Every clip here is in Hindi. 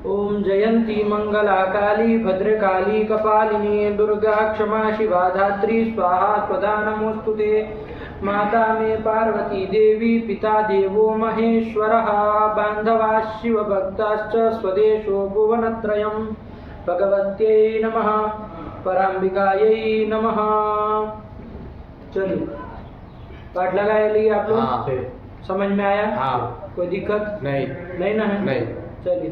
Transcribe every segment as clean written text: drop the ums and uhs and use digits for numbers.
ओम जयंती मंगला काली भद्रकाली कपालिनी दुर्गा क्षमा शिवा धात्री स्वाहा स्वधा नमोस्तुते। माता मे पार्वती देवी पिता देवो महेश्वरः बांधवा शिव भक्ताश्च स्वदेशो भुवनत्रयम्। भगवत्यै नमः पराम्बिकायै नमः। चलिए पाठ लगा लिए आप लोग? हाँ। समझ में आया? हाँ। कोई दिक्कत नहीं ना है? नहीं। चलिए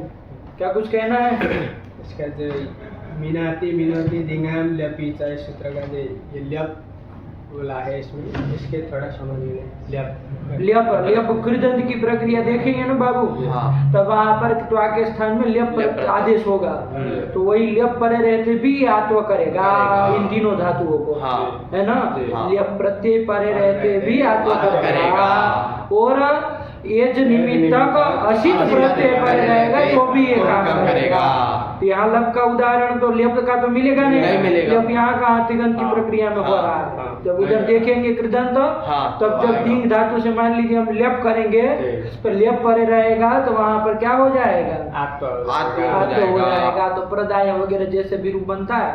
क्या कुछ कहना है? इसका जो मीनाती मिनोती दिंगाम ल्यपीचा इस सूत्र का जो ये ल्यप बोला है इसमें, इसके थोड़ा समझ में ल्यप कृदंत की प्रक्रिया देखेंगे ना बाबू, हाँ। तब वहाँ पर त्वा के स्थान में ल्यप आदेश होगा, तो वही ल्यप परे रहते भी आत्व करेगा इन तीनों धातुओं को, हाँ। है ना? हाँ। ल्यप प्रत्यय परे रहते भी आत्व करेगा, और एज निमित्तक असित प्रत्यय पर रहेगा तो भी ये काम करेगा। तो यहाँ लब का उदाहरण तो ल्यप का तो मिलेगा नहीं मिलेगा। जब यहाँ का तिगंत की प्रक्रिया में हो रहा है। जब उधर देखेंगे कृदंत, तब जब दींग धातु से मान लीजिए हम ल्यप करेंगे तो ल्यप परे रहेगा तो वहाँ पर क्या हो जाएगा? आत्व हो जाएगा। तो प्रदाय वगैरह जैसे भी रूप बनता है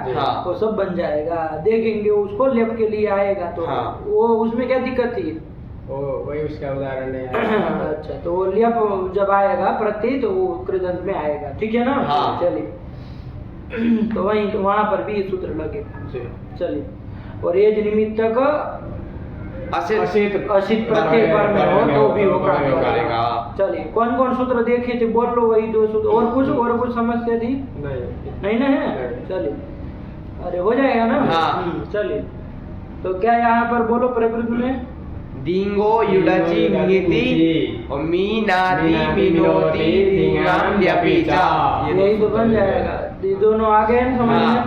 वो सब बन जाएगा। देखेंगे उसको ल्यप के लिए आएगा तो वो उसमें क्या दिक्कत थी? वही उसका उदाहरण है। अच्छा, तो वो ल्यप जब आएगा प्रत्यय तो वो कृदंत में आएगा, ठीक है ना? हाँ। चलिए तो वहीं तो वहां पर भी ये सूत्र लगेगा। चलिए, और एज निमित्तक असित प्रत्यय पर में हो तो भी होगा। चलिए कौन कौन सूत्र देखे थे बोल लो, वही दो सूत्र। और कुछ समस्या थी? नहीं ना है? चलिए, अरे हो जाएगा ना? चलिए, तो क्या यहाँ पर बोलो प्रकृति में? दिंगो युडची मिति और मीनाती मिनोती दिंगाम ल्यपीचा, यही तो बन जाएगा। ये दोनों आ गए ना समझ में?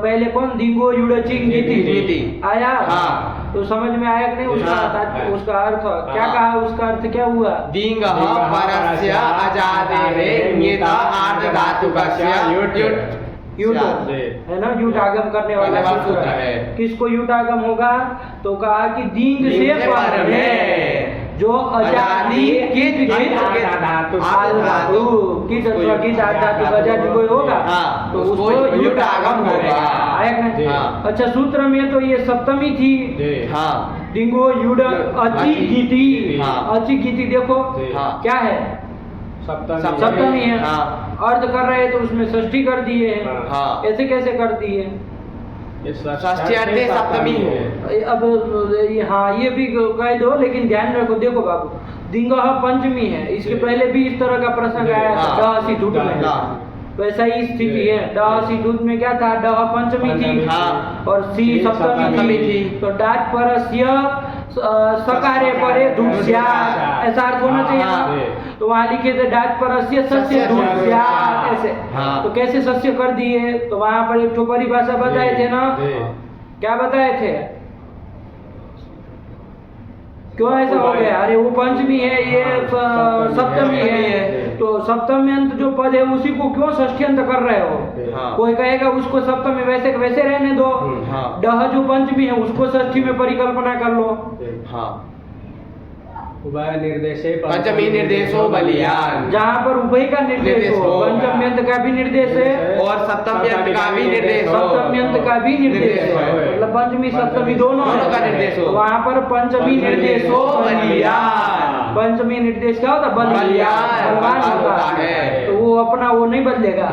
पहले कौन दिंगो युडची मिति आया? तो समझ में आया कि नहीं? उसका अर्थ क्या कहा? उसका अर्थ क्या हुआ? दिंग परस्य अजादेवे न्येता आर्ध धातुकस्य युट है ना? युट आगम करने वाला सूत्र है। किसको युट आगम होगा? तो कहा कि दींग से पर में जो अजादी कित धातु अजादी कोई होगा तो उसको युट आगम होगा। अच्छा, सूत्र में तो ये सप्तमी थी। दिंगो युड अचि गीति देखो क्या है? सप्तमी है। अर्ध कर रहे तो उसमें षष्ठी कर दिए हैं। ऐसे कैसे कर दिए? सप्तमी है। अब हाँ ये भी कह दो, लेकिन ध्यान रखो। देखो बाबू, दिंगह पंचमी है, इसके पहले भी इस तरह का प्रसंग आया था डहसी धुट में। वैसा ही स्थिति है। डहसी धुट में क्या था? डह पंचमी थी और सी सप्तमी थी। तो डाट परस्य सकारे परे धुष्या, ऐसा अर्थ होना चाहिए ना? तो वहाँ लिखे थे डाट परस्य सस्य धुष्या, ऐसे। तो कैसे सस्य कर दिए? तो वहाँ पर एक परिभाषा बताए थे ना? क्या बताए थे? क्यों ऐसा हो गया? अरे वो पंचमी है, ये सप्तमी है, तो सप्तमी अंत जो पद है उसी को क्यों षष्ठी अंत कर रहे हो? कोई कहेगा उसको सप्तमी वैसे वैसे रहने दो। डह जो पंचमी है उसको षष्ठी में परिकल्पना कर लो। उभय निर्देशे पंचमी निर्देशो बलियान, जहाँ पर उभय का निर्देश हो, पंचम्यंत का भी निर्देश है और सप्तम्यंत का भी निर्देश हो। सप्तम्यंत का भी निर्देश है, मतलब पंचमी सप्तमी दोनों का निर्देश हो। वहाँ पर पंचमी निर्देश हो बलियान। पंचमी निर्देश क्या होता? बलियान, बलवान होता है। तो वो अपना वो नहीं बदलेगा,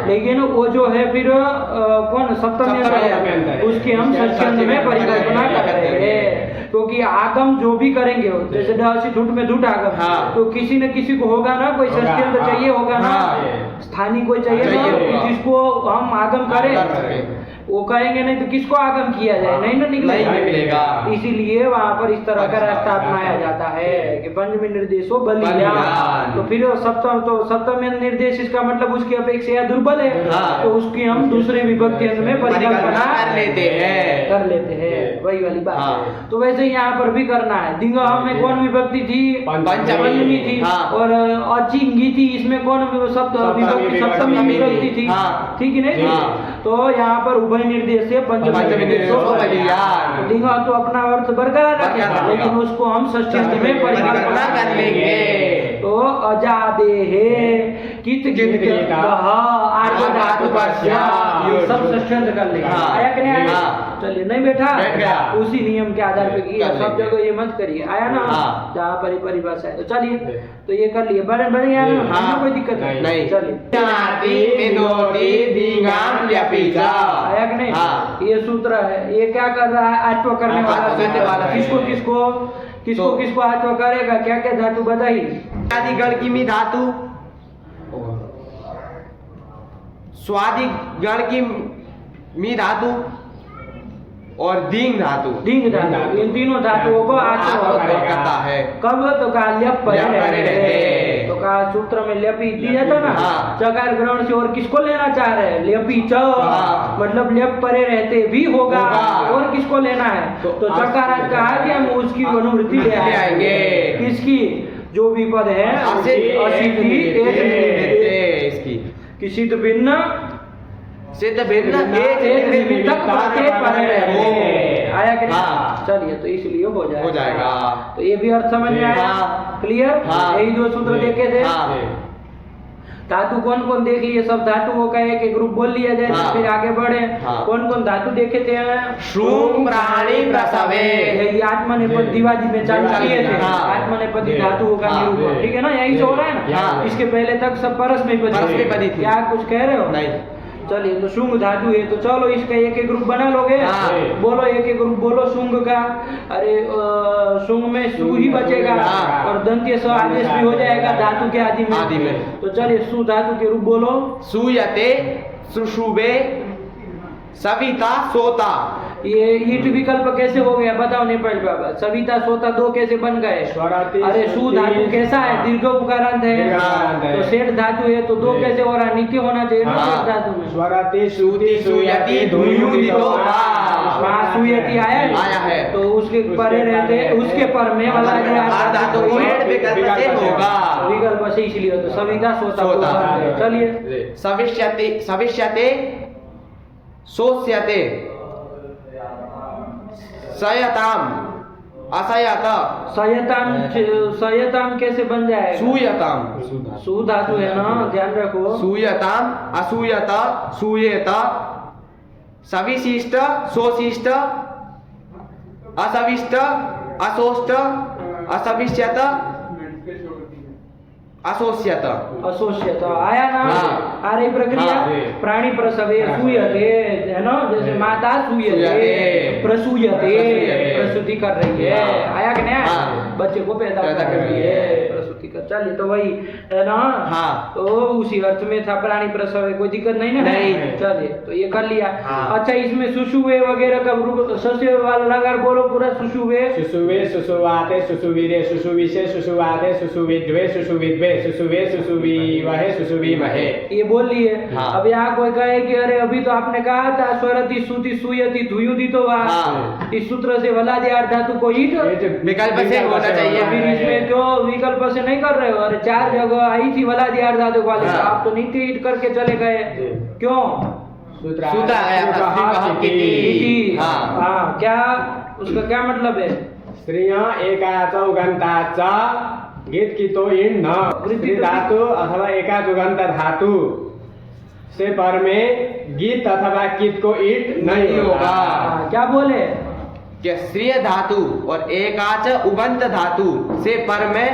लेकिन वो जो है फिर कौन सप्तम्यंत उसकी हम षष्ठी में परिकल्पना कर रहे हैं। क्योंकि आगम जो भी करेंगे, जैसे डहसी धुट में धुट आगम, तो किसी न किसी को होगा ना, कोई षष्ठी अंत चाहिए होगा ना, स्थानीय कोई चाहिए ना कि जिसको हम आगम करें। वो करेंगे नहीं तो किसको आगम किया जाए? नहीं ना निकलेगा। इसीलिए वहाँ पर इस तरह का रास्ता अपनाया जाता है कि पंचमी निर्देशो बलियान। तो फिर सप्तमी निर्देश इसका मतलब उसकी अपेक्षा दुर्बल है, तो उसकी हम दूसरे विभक्ति अंत में परिकल्पना कर लेते हैं। वही वाली बात है। तो वैसे यहाँ पर भी करना है। दिंगह में कौन विभक्ति थी? पंचमी थी। और अचिंगिति इसमें कौन विभक्ति? सप्तमी विभक्ति थी, ठीक है नहीं? तो यहाँ पर उभय निर्देश से पंचमी निर्देशो बलियान। दिंगह तो अपना अर्थ बरकरार रखेगा, लेकिन उसको हम षष्ठी में परिकल्पना कर लेंगे। तो अजादे है कित कित गीता आर्य धातु पश्या सब षष्ठ्यंत कर ले। हाँ। आया कि नहीं आया? हाँ। चलिए नहीं बैठा बैठ गया। उसी नियम के आधार पे किया, कर सब लेंगे। जगह ये मत करिए। आया ना? हाँ। जहाँ परिभाषा है तो चलिए तो ये कर लिए बड़े बड़े यार हाँ। कोई दिक्कत नहीं। चलिए मिनाति मिनोति दींगाम ल्यपिचा। आया कि नहीं? हाँ। ये सूत्र है, ये क्या कर रहा है? आत्व करने वाला आत्व करने वाला है। किसको किसको किसको तो- किसको आत्व करेगा? क्या क्या धातु बताइए? आदि गण की मी धातु, स्वादि गण की मी धातु और दींग धातु लिंग धातु, इन तीनों धातुओं को आत्व करता है। कब? तो कहा ल्यप परे ल्यप परे रहते। रहते। तो कहा सूत्र में ल्यपी दिया था ना, हाँ। चकार ग्रहण से और किसको लेना चाह रहे हैं? ल्यपी च हाँ। मतलब ल्यप परे रहते भी होगा होगा। और किसको लेना है? तो तो चकारात कहा कि हम उसकी अनुवृत्ति ले आएंगे। किसकी? जो भी पद है असिद्धि इसकी कि सिद्ध भिन्न सिद्ध भिन्न एक निमित्तक प्रत्येक परे रहते। आया कि नहीं? हाँ। चलिए तो इसलिए हो जाएगा। हो जाएगा। तो ये भी अर्थ समझ में आया? हाँ। क्लियर? हाँ। यही दो सूत्र देखे थे। हाँ। धातु कौन कौन देख लिए? सब धातुओं का एक एक ग्रुप बोल लिया जाए हाँ। फिर आगे बढ़े। हाँ। कौन कौन धातु देखे थे? श्रूम प्राणी प्रसवे। यही आत्मनेपद दिवादी में चालू किए थे। हाँ। आत्मनेपदी धातुओं का हाँ। निरूपण, ठीक है ना? यही से हो रहा है ना? हाँ। इसके पहले तक सब परस्मैपदी परस्मैपदी थी। क्या कुछ कह रहे हो? नहीं। चलिए तो शुंग धातु है तो चलो इसका एक एक ग्रुप बना लोगे। हाँ। बोलो एक एक ग्रुप बोलो शुंग का। अरे शुंग में सु ही बचेगा हाँ। और दंत्य स आदेश भी हो जाएगा धातु के आदि में। आदि में। तो चलिए सु धातु के रूप बोलो। सूयते सुषुवे सविता सोता। ये ईट विकल्प कैसे हो गया बताओ नेपाल बाबा? सविता सोता दो कैसे बन गए? स्वराती, अरे सु धातु कैसा है? दीर्घ उकारांत है। दीर्घाकारांत है। तो सेठ धातु है तो दो जी। कैसे हो रहा? नित्य होना चाहिए ना हाँ। सेठ धातु में। स्वराती सूती सूयति धुयुदितो वा। वहाँ सुयति आया है? आया है। तो उसके परे रहते उसके पर में वाला हर धातु को हेड विकल्प से होगा। विकल्प से इसलिए तो सविता सोता को सोता। बन गए। चलिए सविष्यते सविष्यते सोष्यते सयताम असयत सयताम कैसे बन जाएगा? सूयताम सु धातु है ना, ध्यान रखो। सूयताम असूयत सूयेत सविशिष्ट सोशिष्ट असविष्ट असोष्ट असविष्यत असोष्यत। असोष्यत आया ना? हाँ। आ रही प्रक्रिया। हाँ। प्राणी प्रसवे सूयते है ना, जैसे माता सूयते सूयते। प्रसूयते प्रसूति कर रही है। हाँ। आया कि नहीं? हाँ। बच्चे को पैदा कर रही है प्रसूति कर। चलिए तो वही है ना। हाँ। तो उसी अर्थ में था प्राणी प्रसव, कोई दिक्कत नहीं ना? नहीं। चलिए तो ये कर लिया। हाँ। अच्छा इसमें सुषुवे वगैरह का रूप सस्य वाला अगर बोलो पूरा सुषुवे सुसुवे सुसुवाते सुसुवीरे सुसुविशे सुसुवाते सुसुविद्वे सुसुविद्वे सुसुवे सुसुवीवहे सुसुवीमहे। ये बोल लिए। हाँ। अब यहाँ कोई कहे कि अरे अभी तो आपने कहा था स्वरति सुति सुयति धुयुति तो वहाँ हाँ। इस सूत्र से वलादि आठ धातु को ईट विकल्प से होना चाहिए। फिर इसमें क्यों विकल्प से नहीं कर रहे हो? अरे चार जगह आई थी वलादि आठ धातु वाले, हाँ। आप तो नित्य ईट करके चले गए क्यों? सूता आया था, स्त्री कहा इति। हाँ। हाँ क्या उसका क्या मतलब है? स्त्रिया एकाच उगन्ताच गीत की तो इन न स्त्री धातु अथवा एकाच उगंत धातु से पर में गीत अथवा कित को ईट नहीं होगा। हाँ, क्या बोले? कि श्रीय धातु और एकाच उगंत धातु से पर में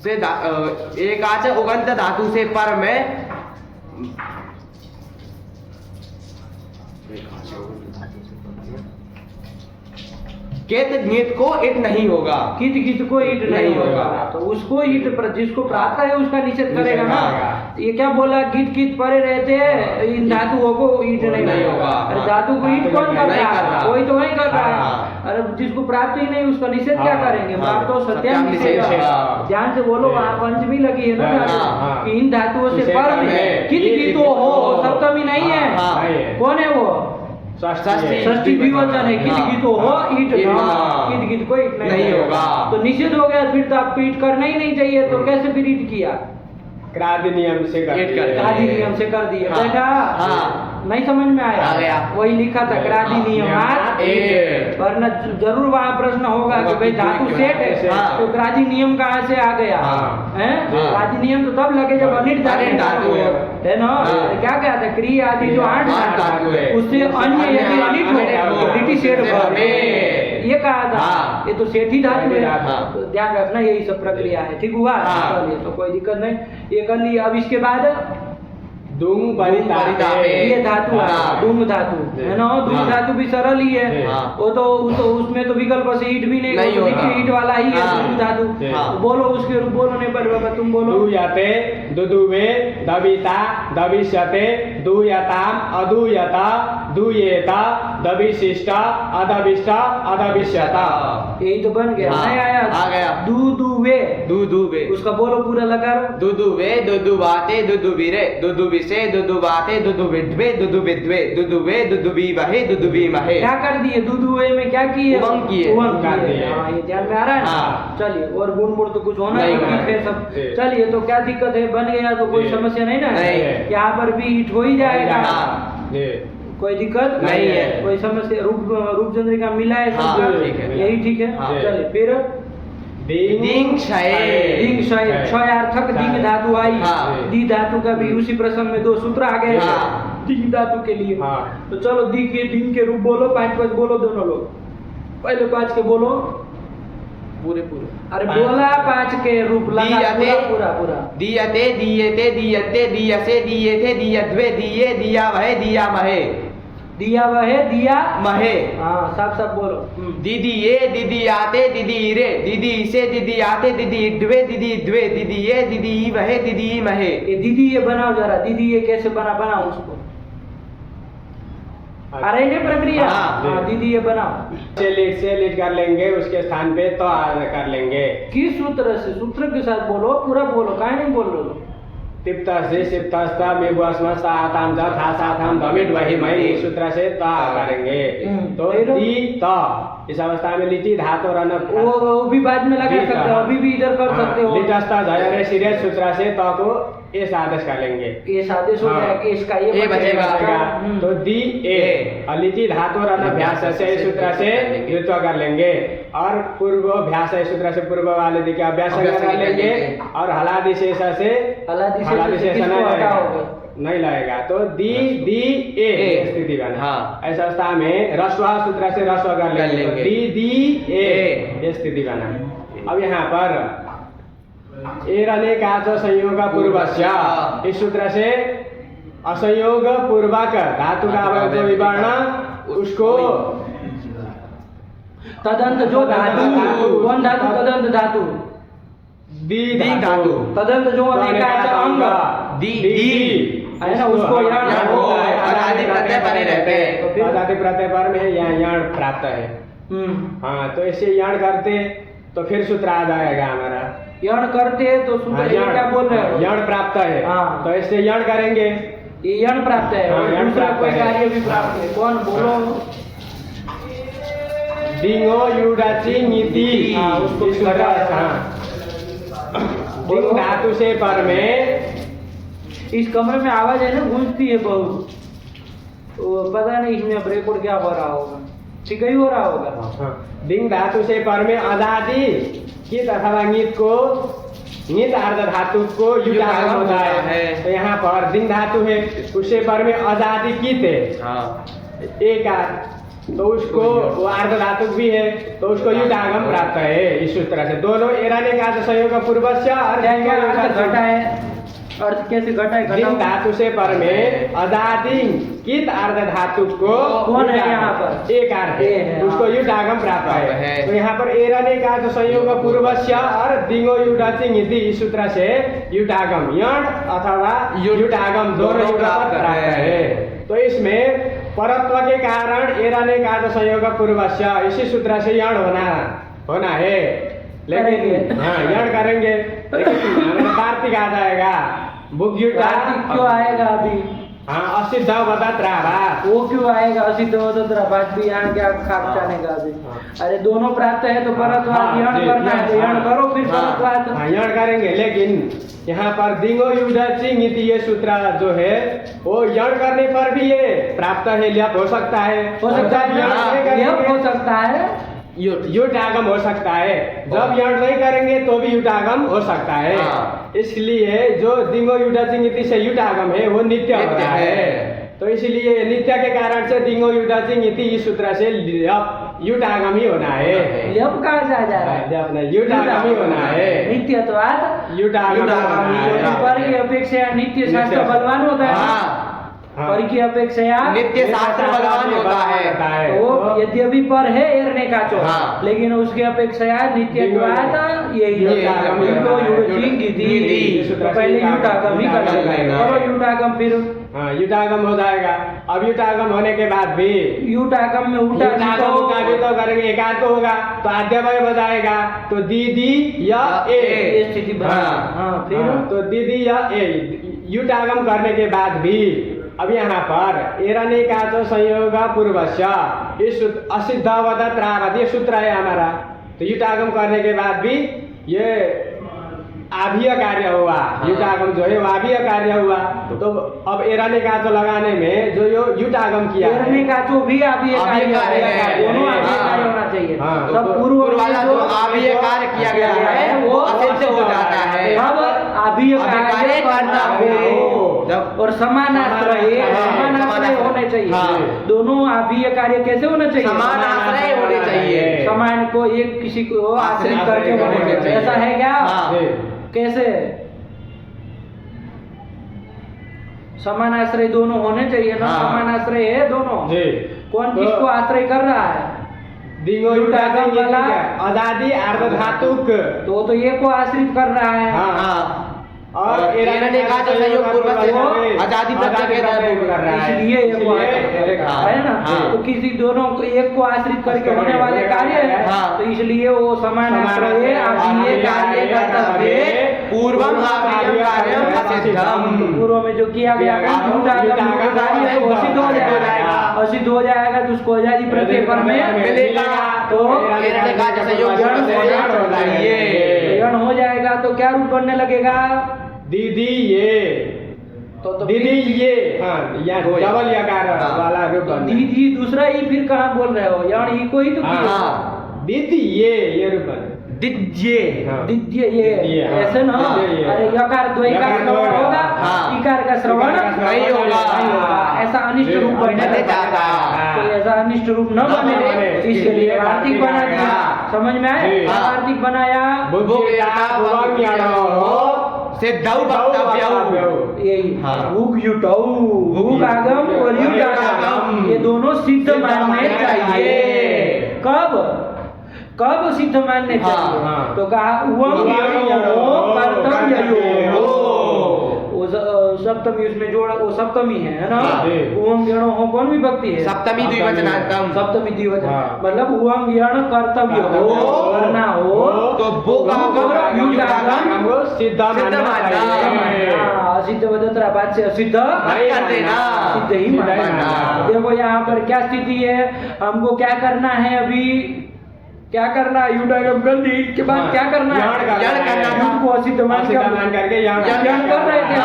से एकाच उगंत धातु से पर में केत गीत को इट नहीं होगा। कित कित को ईट नहीं नहीं होगा होगा। तो उसको ईट पर जिसको प्राप्त है उसका निषेध करेगा ना। हाँ। ये क्या बोला? गीत गीत परे रहते इन धातुओं को ईट नहीं होगा। अरे धातु को ईट कौन कर नहीं रहा कर है? रहा। कोई तो नहीं कर रहा है। हाँ। अरे जिसको प्राप्त ही नहीं उसका निषेध क्या हाँ। करेंगे? हाँ। प्राप्त हो सत्याम सत्याम निषेध। निषेध। ध्यान से बोलो, वहाँ पंचमी लगी है ना हाँ। धातु। हाँ। कि इन धातुओं से निषेध पर में में कित गीतो हो सप्तमी नहीं है। हाँ। नहीं है। कौन है वो? षष्ठी षष्ठी द्विवचन है। कित हाँ। गीतो हो ईट ईट ना। ना। कित गीत को ईट नहीं होगा। तो निषेध हो गया, फिर तो आपको ईट करना ही नहीं चाहिए। तो कैसे फिर ईट किया? क्रादि नियम से ईट कर आदि नियम से कर दिए। हाँ। बेटा हाँ। नहीं समझ में आया? आ गया। वही लिखा था क्रादि नियमात एक। वरना जरूर वहाँ प्रश्न होगा कि भाई धातु सेठ है हाँ। तो क्रादि नियम कहाँ से आ गया हाँ। हैं? हाँ। क्रादि नियम तो तब लगे जब अनिट अनिट धातु है ना? हाँ। क्या कहता है? क्रिया आदि जो आठ आठ धातु धातु है। उससे अन्य यदि अनिट हो तो डिटी सेठ बने। ये कहा था। हाँ। ये तो सेठी धातु है। हाँ। तो ध्यान रखना यही सब प्रक्रिया है। ठीक हुआ? हाँ। चलिए, तो कोई दिक्कत नहीं, ये कर लिया। अब इसके बाद दुंग परितापे। ये धातु है हाँ। दुंग धातु है ना? दुंग हाँ। धातु भी सरल ही है। हाँ। वो तो उसमें तो विकल्प से ईट भी नहीं नहीं वो तो होगा। देखिए ईट वाला ही है हाँ। दुंग धातु। हाँ। तो बोलो उसके रूप, बोलो नहीं पर बाबा तुम बोलो। दूयते दुदुवे दबिता दबिष्यते दूयताम अदूयता दूयेता दबिशिष्ट अदबिष्ट अदबिष्यता। यही तो बन गया। हाँ। नहीं आया? आ गया। दूदुवे दुदुवे उसका बोलो पूरा लगा। दुदुवे दुदुवाते दुदुविरे दुदुविसे दुदुवाते दुदुविद्वे दुदुविद्वे दुदुवे दुदुवीवहे दुदुवीमहे। क्या कर दिए? दूदुवे में क्या किए? उमंग किए। उमंग कर किए। दिए। हाँ, ये ध्यान में आ रहा है ना? हाँ। चलिए, और गुण गुण तो कुछ होना नहीं ही होना है सब। जी। चलिए, तो क्या दिक्कत है? बन गया तो कोई जी। समस्या नहीं ना? नहीं। यहाँ पर भी हिट हो ही जाएगा। हाँ। जी। कोई दिक्कत नहीं है। कोई समस्या? रूप चंद्रिका मिला है हाँ, सब? ठीक है। यही ठीक है। हाँ। चलिए फिर दिंग क्षय। दिंग क्षयार्थक दिंग धातु आई। हाँ। दी धातु का भी उसी प्रश्न में दो सूत्र आ गए हाँ। दिंग धातु के लिए। हाँ। तो चलो दिंग के रूप बोलो, 5 बोलो दोनों लोग। पहले 5 के बोलो। पूरे पूरे अरे बोला 5 के रूप लगा दीयते पूरा पूरा। दीयते दीयते दीयते दीयसे दीयते दीयद्वे दीये दियावहे दियामहे दिया वह दिया महे। हाँ, सब बोलो। दीदी ये दीदी आते दीदी रे दीदी से दीदी आते दीदी द्वे दीदी द्वे दीदी ये दीदी वहे दीदी महे। ये दीदी ये बनाओ जरा। दीदी ये कैसे बनाओ उसको। अरे ये प्रक्रिया। हाँ। हाँ, दीदी ये बनाओ। से लीड कर लेंगे, उसके स्थान पे तो आर कर लेंगे। किस सूत्र से? सूत्र के साथ बोलो, पूरा बोलो, काहे नहीं बोल रहे हो? तिप्तस्ते सिप्तस्ता मेघुअस्मस्ता आताम ज था साथाम धमिट वही मई सूत्र से ता करेंगे। तो फिर? दी त इस अवस्था में लिटी धातु रन वो भी बाद में लगा सकते हो, अभी भी इधर कर सकते हो। लिटस्ता जयरे सिरे सूत्र से त को इस आदेश कर लेंगे। ये आदेश हो हाँ। जाएगा, इसका ये ये बचेगा। तो दी ए और लिटी धातु रन अभ्यास से इस सूत्र से युक्त कर लेंगे। और पूर्व अभ्यास सूत्र से पूर्व वाले दी का अभ्यास कर लेंगे। और हलादि शेष से हलादि शेष शेष किसको हटाओगे? नहीं लगेगा। तो दी दी ए स्थिति बना। हाँ। ऐसा अवस्था में रस्वा सूत्र से रस्व कर लेंगे। लेंगे। दी दी ए ये स्थिति बना। अब यहाँ पर एरने का जो संयोग पूर्वस्य इस सूत्र से असंयोग पूर्वक धातु का अवयव जो विवर्ण उसको तदंत जो धातु, कौन धातु? तदंत धातु। दी दी धातु। तदंत जो अनेकाच अंग दी दी है ना, उसको यहाँ वो अदादि प्रत्यय बने रहते हैं। तो फिर? अदादि प्रत्यय पर में यहाँ यण प्राप्त है। हाँ, तो ऐसे यण करते तो फिर सूत्र आ जाएगा हमारा। यण करते तो सूत्र ये क्या बोल रहे हो? यण प्राप्त है। हाँ। तो ऐसे यण करेंगे। ये यण प्राप्त है। हाँ, और यण दूसरा प्राप्त कोई है। कार्य भी प्राप्त है। कौन बोलो? डिंगो युडाची नीति। हाँ, उसको भी इस सूत्र घटा है। हाँ। डिंग धातु से पर में इस कमरे में आवाज है ना, गूंजती है बहुत। तो पता नहीं इसमें अब रिकॉर्ड क्या हो रहा होगा। ठीक ही हो रहा होगा। डिंग धातु से पर में अदादि कित अथवा नीत को नित अर्ध धातु को युगागम होता है। तो यहाँ पर दिन धातु है, उससे पर में आजादी कित है। हाँ। एक तो उसको वो अर्ध धातु भी है, तो उसको युगागम प्राप्त है। इस सूत्र से दोनों एराने का संयोग पूर्वस्य और घटा है। अर्थ कैसे घटा है? दिन धातु से पर में अजादी कित अर्ध धातु को कौन है यहाँ पर? एक अर्थ है, उसको युगागम प्राप्त है। तो यहाँ पर एराने का जो संयोग पूर्वस्य और दिंगो युडाचिंग इस सूत्र से युटागम यण अथवा युटागम दोनों प्राप्त है। तो इसमें परत्व के कारण एराने का जो संयोग पूर्वस्य इसी सूत्र से यण होना है। लेकिन हाँ यण करेंगे, लेकिन कार्तिक आ जाएगा। बुग्युटा कार्तिक क्यों आएगा अभी? हाँ असिद्ध वदत्राभात। वो क्यों आएगा असिद्ध वदत्राभात भी यहाँ क्या खाक जाने का अभी? अरे दोनों प्राप्त है तो परत्वाद यण करना है तो यण करो फिर परत्वाद। हाँ यण करेंगे, लेकिन यहाँ पर दिंगो युद्ध चिंग इति ये सूत्र जो है वो यण करने पर भी ये प्राप्त है, ल्यप हो सकता है, हो सकता है यह हो सकता है युट आगम हो सकता है। जब यण नहीं करेंगे तो भी युट आगम हो सकता है। इसलिए जो दिंगो युद्ध चिंग इति से युट आगम है वो नित्य हो रहा है। तो इसलिए नित्य के कारण से दिंगो युद्ध चिंग इति इस सूत्र से युट आगम ही होना है। यप कहा जा रहा है युट आगम ही होना है। नित्यत्वाद युट आगम होना है। पर की अपेक्षा नित्य शास्त्र बलवान होता है, पर की अपेक्षा नित्य शास्त्र बलवान होता है। तो यद्यपि पर है एरने का चो, लेकिन उसके अपेक्षा नित्यत्वाद यही पहले युटागम ही कर और युटागम फिर युटागम हो जाएगा। अब युटागम होने के बाद भी युटागम में उठा भी तो करेंगे, एकाद को होगा तो आद्यवय हो जाएगा। तो दीदी या ए स्थिति फिर तो दीदी या ए युटागम करने के बाद भी अब यहाँ पर एरने का जो संयोग पूर्वस्य इस असिद्ध वदत्राभात ये सूत्र है हमारा। तो युटागम करने के बाद भी ये आभीय कार्य हुआ, युटागम जो है वो आभीय कार्य हुआ। तो अब एरने का जो लगाने में जो युटागम किया एरने का जो भी आभीय कार्य है दोनों आभीय कार्य होना चाहिए। तब पूर्व वाला जो आभीय कार्य किया गया है वो असिद्ध हो जाता है। अब आभीय कार्य करना हो और समानाश्रय होने चाहिए। दोनों आभीय कार्य कैसे होने चाहिए? समानाश्रय होने चाहिए। समान को एक किसी को आश्रित करके होने चाहिए। ऐसा है क्या? कैसे? समानाश्रय दोनों होने चाहिए ना। समानाश्रय है दोनों। कौन किसको आश्रय कर रहा है? दिंगो युटागम वाला आजादी अर्ध धातुक तो ये को आश्रित कर रहा है। और एरने का जो संयोग पूर्वस्य आजादी प्रत्यय के कर रहा है, इसलिए है ना। तो किसी दोनों को एक को आश्रित करके होने वाले कार्य है, तो इसलिए वो समानाश्रय आभीय कार्य कर्तव्य पूर्वम आभीय कार्यम असिद्धम। पूर्व में जो किया गया कार्य वो सिद्ध हो जाएगा। असिद्ध हो जाएगा तो उसको आजादी प्रत्यय पर में मिलेगा। तो एरने का जो संयोग यण हो जाएगा तो क्या रूप बनने लगेगा? दीदी ये तो दीदी ये डबल यकार वाला रूप। दीदी दूसरा ही फिर कहाँ बोल रहे हो? यण ही को ही तो दीदी ये रूप दिद्ये ये ऐसे ना। अरे यकार द्वैकार श्रवण होगा, इकार का श्रवण नहीं होगा। ऐसा अनिष्ट रूप बनने जाता है। तो ऐसा अनिष्ट रूप न बने इसके लिए आर्थिक बना दिया। समझ में आए? आर्थिक बनाया सिद्धौ वक्तव्यौ। यही भूख युटौ भूख आगम और युट आगम ये दोनों सिद्ध मानने चाहिए। कब सिद्ध मानने चाहिए? तो कहा सप्तमी उसमें जोड़ा वो सप्तमी है ना। उवम गणो हो कौन विभक्ति है? सप्तमी द्विवचनांतम। सप्तमी द्विवचन मतलब उवम गण कर्तव्य हो करना हो तो सिद्ध असिद्ध वदत्राभात से असिद्ध कर देना, सिद्ध ही मानना। देखो यहाँ पर क्या स्थिति है, हमको क्या करना है अभी? क्या करना है? युटागम कर दी के बाद क्या करना है? युट को असिद्ध मान करके यण कर रहे थे,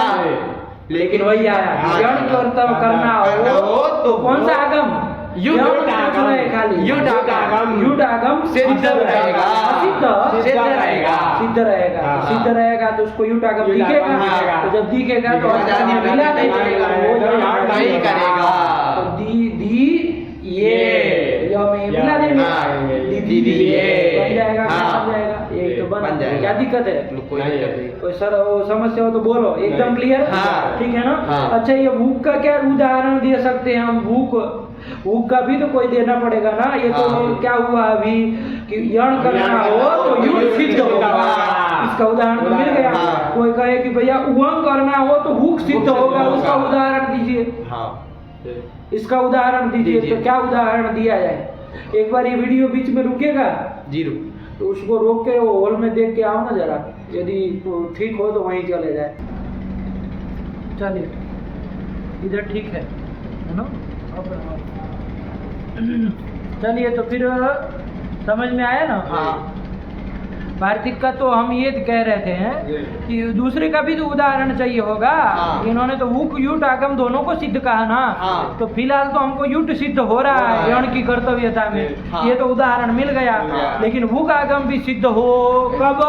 लेकिन वही आया यण कर्तव्य करना हो तो कौन सा आगम? खाली युटागम सिद्ध रहेगा। सिद्ध रहेगा तो उसको युटागम दिखेगा। तो जब दिखेगा तो आजादी मिला नहीं करेगा। तो दी ये मिला नहीं दीदी ये बन जाएगा। यही तो बन जाएगा। क्या दिक्कत है? कोई सर वो समस्या हो तो बोलो। एकदम क्लियर? ठीक है ना। अच्छा ये भूख का क्या उदाहरण दे सकते हैं हम? भूख का भी तो कोई देना पड़ेगा ना। ये तो क्या हुआ अभी कि यण करना हो तो युट सिद्ध होगा। इसका उदाहरण तो मिल गया। कोई कहे कि भैया उवंग करना हो तो भूख सिद्ध होगा, उसका उदाहरण दीजिए। इसका उदाहरण दीजिए। तो क्या उदाहरण दिया जाए? एक बार ये वीडियो बीच में रुकेगा जी रुक तो उसको रोक के वो हॉल में देख के आओ ना जरा। यदि ठीक हो तो वहीं चले जाए। चलिए इधर ठीक है ना? चलिए तो फिर समझ में आया ना? हाँ वार्तिक का तो हम ये कह रहे थे कि दूसरे का भी तो उदाहरण चाहिए होगा। हाँ। इन्होंने तो हुक युट आगम दोनों को सिद्ध कहा ना। हाँ। तो फिलहाल तो हमको युट सिद्ध हो रहा है यण की कर्तव्यता में। हाँ। ये तो उदाहरण मिल गया। हाँ। लेकिन हुक आगम भी सिद्ध हो कब?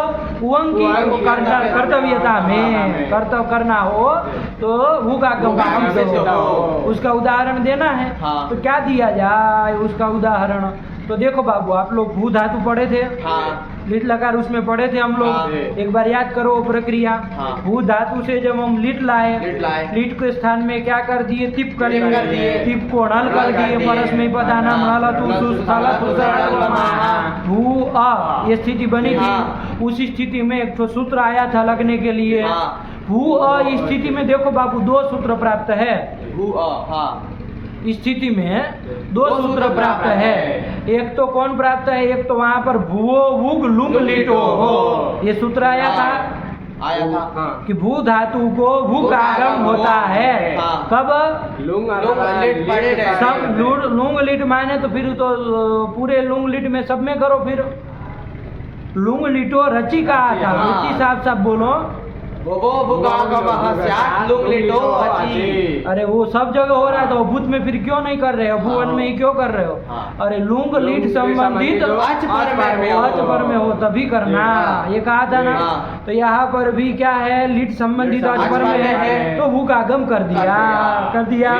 उवंग की कर्तव्यता में कर्तव्य करना हो तो हुक आगम भी सिद्ध हो। उसका उदाहरण देना है। हाँ। तो क्या दिया जाए उसका उदाहरण? तो देखो बाबू, आप लोग भू धातु पढ़े थे, हाँ लिट लकार उसमें पढ़े थे हम लोग। हाँ। एक बार याद करो वो प्रक्रिया। हाँ। भू धातु से जब हम लिट लाए, लिट के स्थान में क्या कर दिए? तिप कर टिप कर दिए। तिप को नल कर दिए। परस्मै पदानाम नल तुसु स्थल तुसु भू अ ये स्थिति बनी थी। हाँ। उस स्थिति में एक तो सूत्र आया था लगने के लिए। हाँ। भू अ स्थिति में देखो बाबू दो सूत्र प्राप्त है। भू हाँ स्थिति में दो सूत्र प्राप्त है। एक तो कौन प्राप्त है? एक तो वहाँ पर भूओ वुग लुंग लिटो हो, ये सूत्र आया था कि भू धातु को भूक आगम होता है। कब? लुंग लिट पड़े रहते सब लुंग लिट माने तो फिर तो पूरे लुंग लिट में सब में करो। फिर लुंग लिटो रची कहा था। रची साफ बोलो। अरे वो सब जगह हो रहा है तो भूत में फिर क्यों नहीं कर रहे हो? भुवन में ही क्यों कर रहे हो? अरे लुंग लीट संबंधित अच पर में हो तभी करना, ये कहा था ना। तो यहाँ पर भी क्या है? लीट संबंधित अच पर में है तो भू का आगम कर दिया।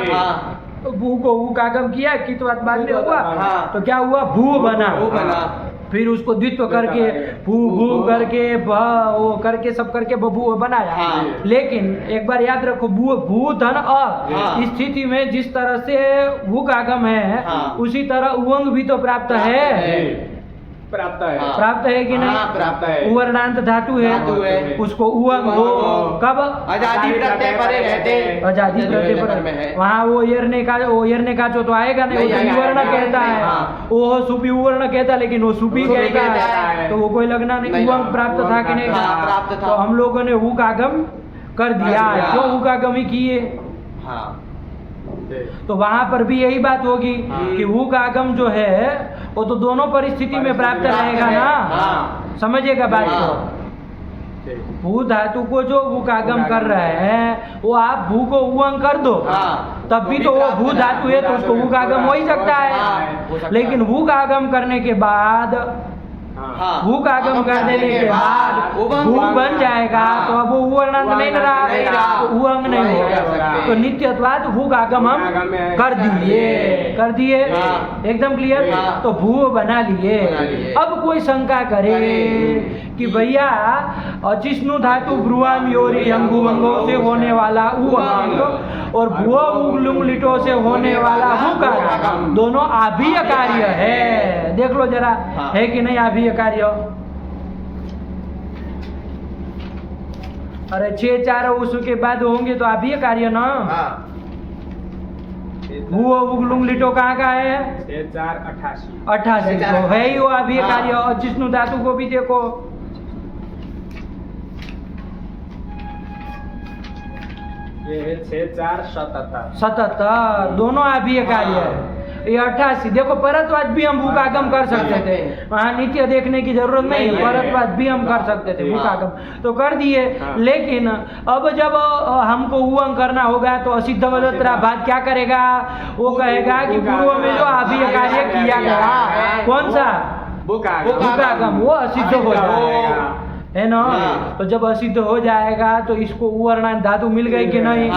तो भू को भू का आगम किया कि तो बाद में हुआ तो क्या हुआ? भू बना। फिर उसको द्वित्व करके भू भू करके वो करके सब करके बबू बनाया। लेकिन एक बार याद रखो, भू धन अ स्थिति में जिस तरह से भू का आगम है उसी तरह उवंग भी तो प्राप्त है। प्राप्त है कि नहीं? प्राप्त है। उवर्णांत धातु है, उसको उवंग हो कब? आजादी प्रत्यय परे रहते। आजादी प्रत्यय पर वहाँ वो यरने का जो तो आएगा नहीं, वो उवर्ण कहता है। वो सुपी उवर्ण कहता है, लेकिन वो सुपी कहता है तो वो कोई लगना नहीं। उवंग प्राप्त था कि नहीं? प्राप्त था। तो हम लोगों ने हु का आगम कर दिया। क्यों हु का आगम ही किए? तो वहां पर भी यही बात होगी कि हु का आगम जो है वो तो दोनों परिस्थिति में प्राप्त रहेगा ना। समझिएगा बात को। भू धातु को जो भू का आगम कर रहे हैं वो आप भू को उवंग कर दो तब भी तो वो भू धातु है तो उसको भू का आगम हो ही सकता है। लेकिन भू का आगम करने के बाद भू का आगम कर देने के बाद भू बन जाएगा तो अब वो उवर्णांत नहीं रहा तो उवंग नहीं होगा। तो नित्यत्वाद भू का आगम हम कर दिए। एकदम क्लियर। तो भू बना लिए। अब कोई शंका करे कि भैया अचिष्णु धातु ब्रुवाम योरी अंगु वंगो से होने वाला उवंग और भुआ उगलुंग लिटो से होने वाला हुकार दोनों आभीय कार्य है। देख लो जरा है कि नहीं आभीय कार्य? अरे 6 4 उसके बाद होंगे तो आभीय कार्य ना। भुआ उगलुंग लिटो कहाँ का है? 6 4 88 तो है ही वो आभीय कार्य। अचिष्णु धातु को भी देखो ये है 6 4 77 दोनों आभीय कार्य है। ये 88 देखो परतवाद भी हम भूकागम कर सकते थे, वहाँ नित्य देखने की जरूरत नहीं है। परतवाद भी हम कर सकते थे भूकागम तो कर दिए। लेकिन अब जब हमको उवंग करना होगा तो असिद्ध वदत्रा बाद क्या करेगा? वो कहेगा कि पूर्व में जो आभीय कार्य किया गया कौन सा भूकागम वो असिद्ध हो जाएगा, है ना। तो जब असिद्ध हो जाएगा तो इसको उवर्णांत धातु मिल गई कि नहीं?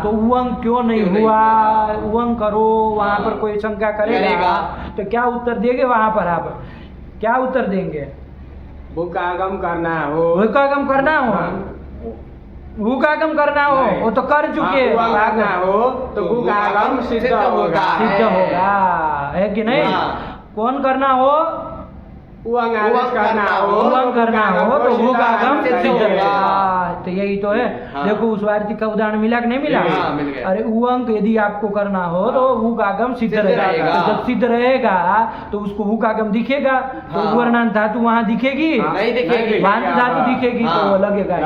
तो उवंग क्यों नहीं हुआ? उवंग करो, वहां पर कोई शंका करेगा तो क्या उत्तर देंगे? वहां पर आप क्या उत्तर देंगे? भूकागम करना हो, भूकागम करना हो, भूकागम करना हो वो तो कर चुके। करना हो तो भूकागम सिद्ध होगा, है कि नहीं? कौन करना हो? उवंग करना हो तो भूकागम सिद्ध होगा। तो यही तो है। देखो उस वार्तिक का उदाहरण मिला कि नहीं मिला? अरे उवंग यदि आपको करना हो तो भूकागम सिद्ध रहेगा। तो जब सिद्ध रहेगा तो उसको भूकागम दिखेगा तो उवर्णांत धातु वहाँ दिखेगी नहीं, दिखेगी। भांत धातु दिखेगी तो वो लगेगा।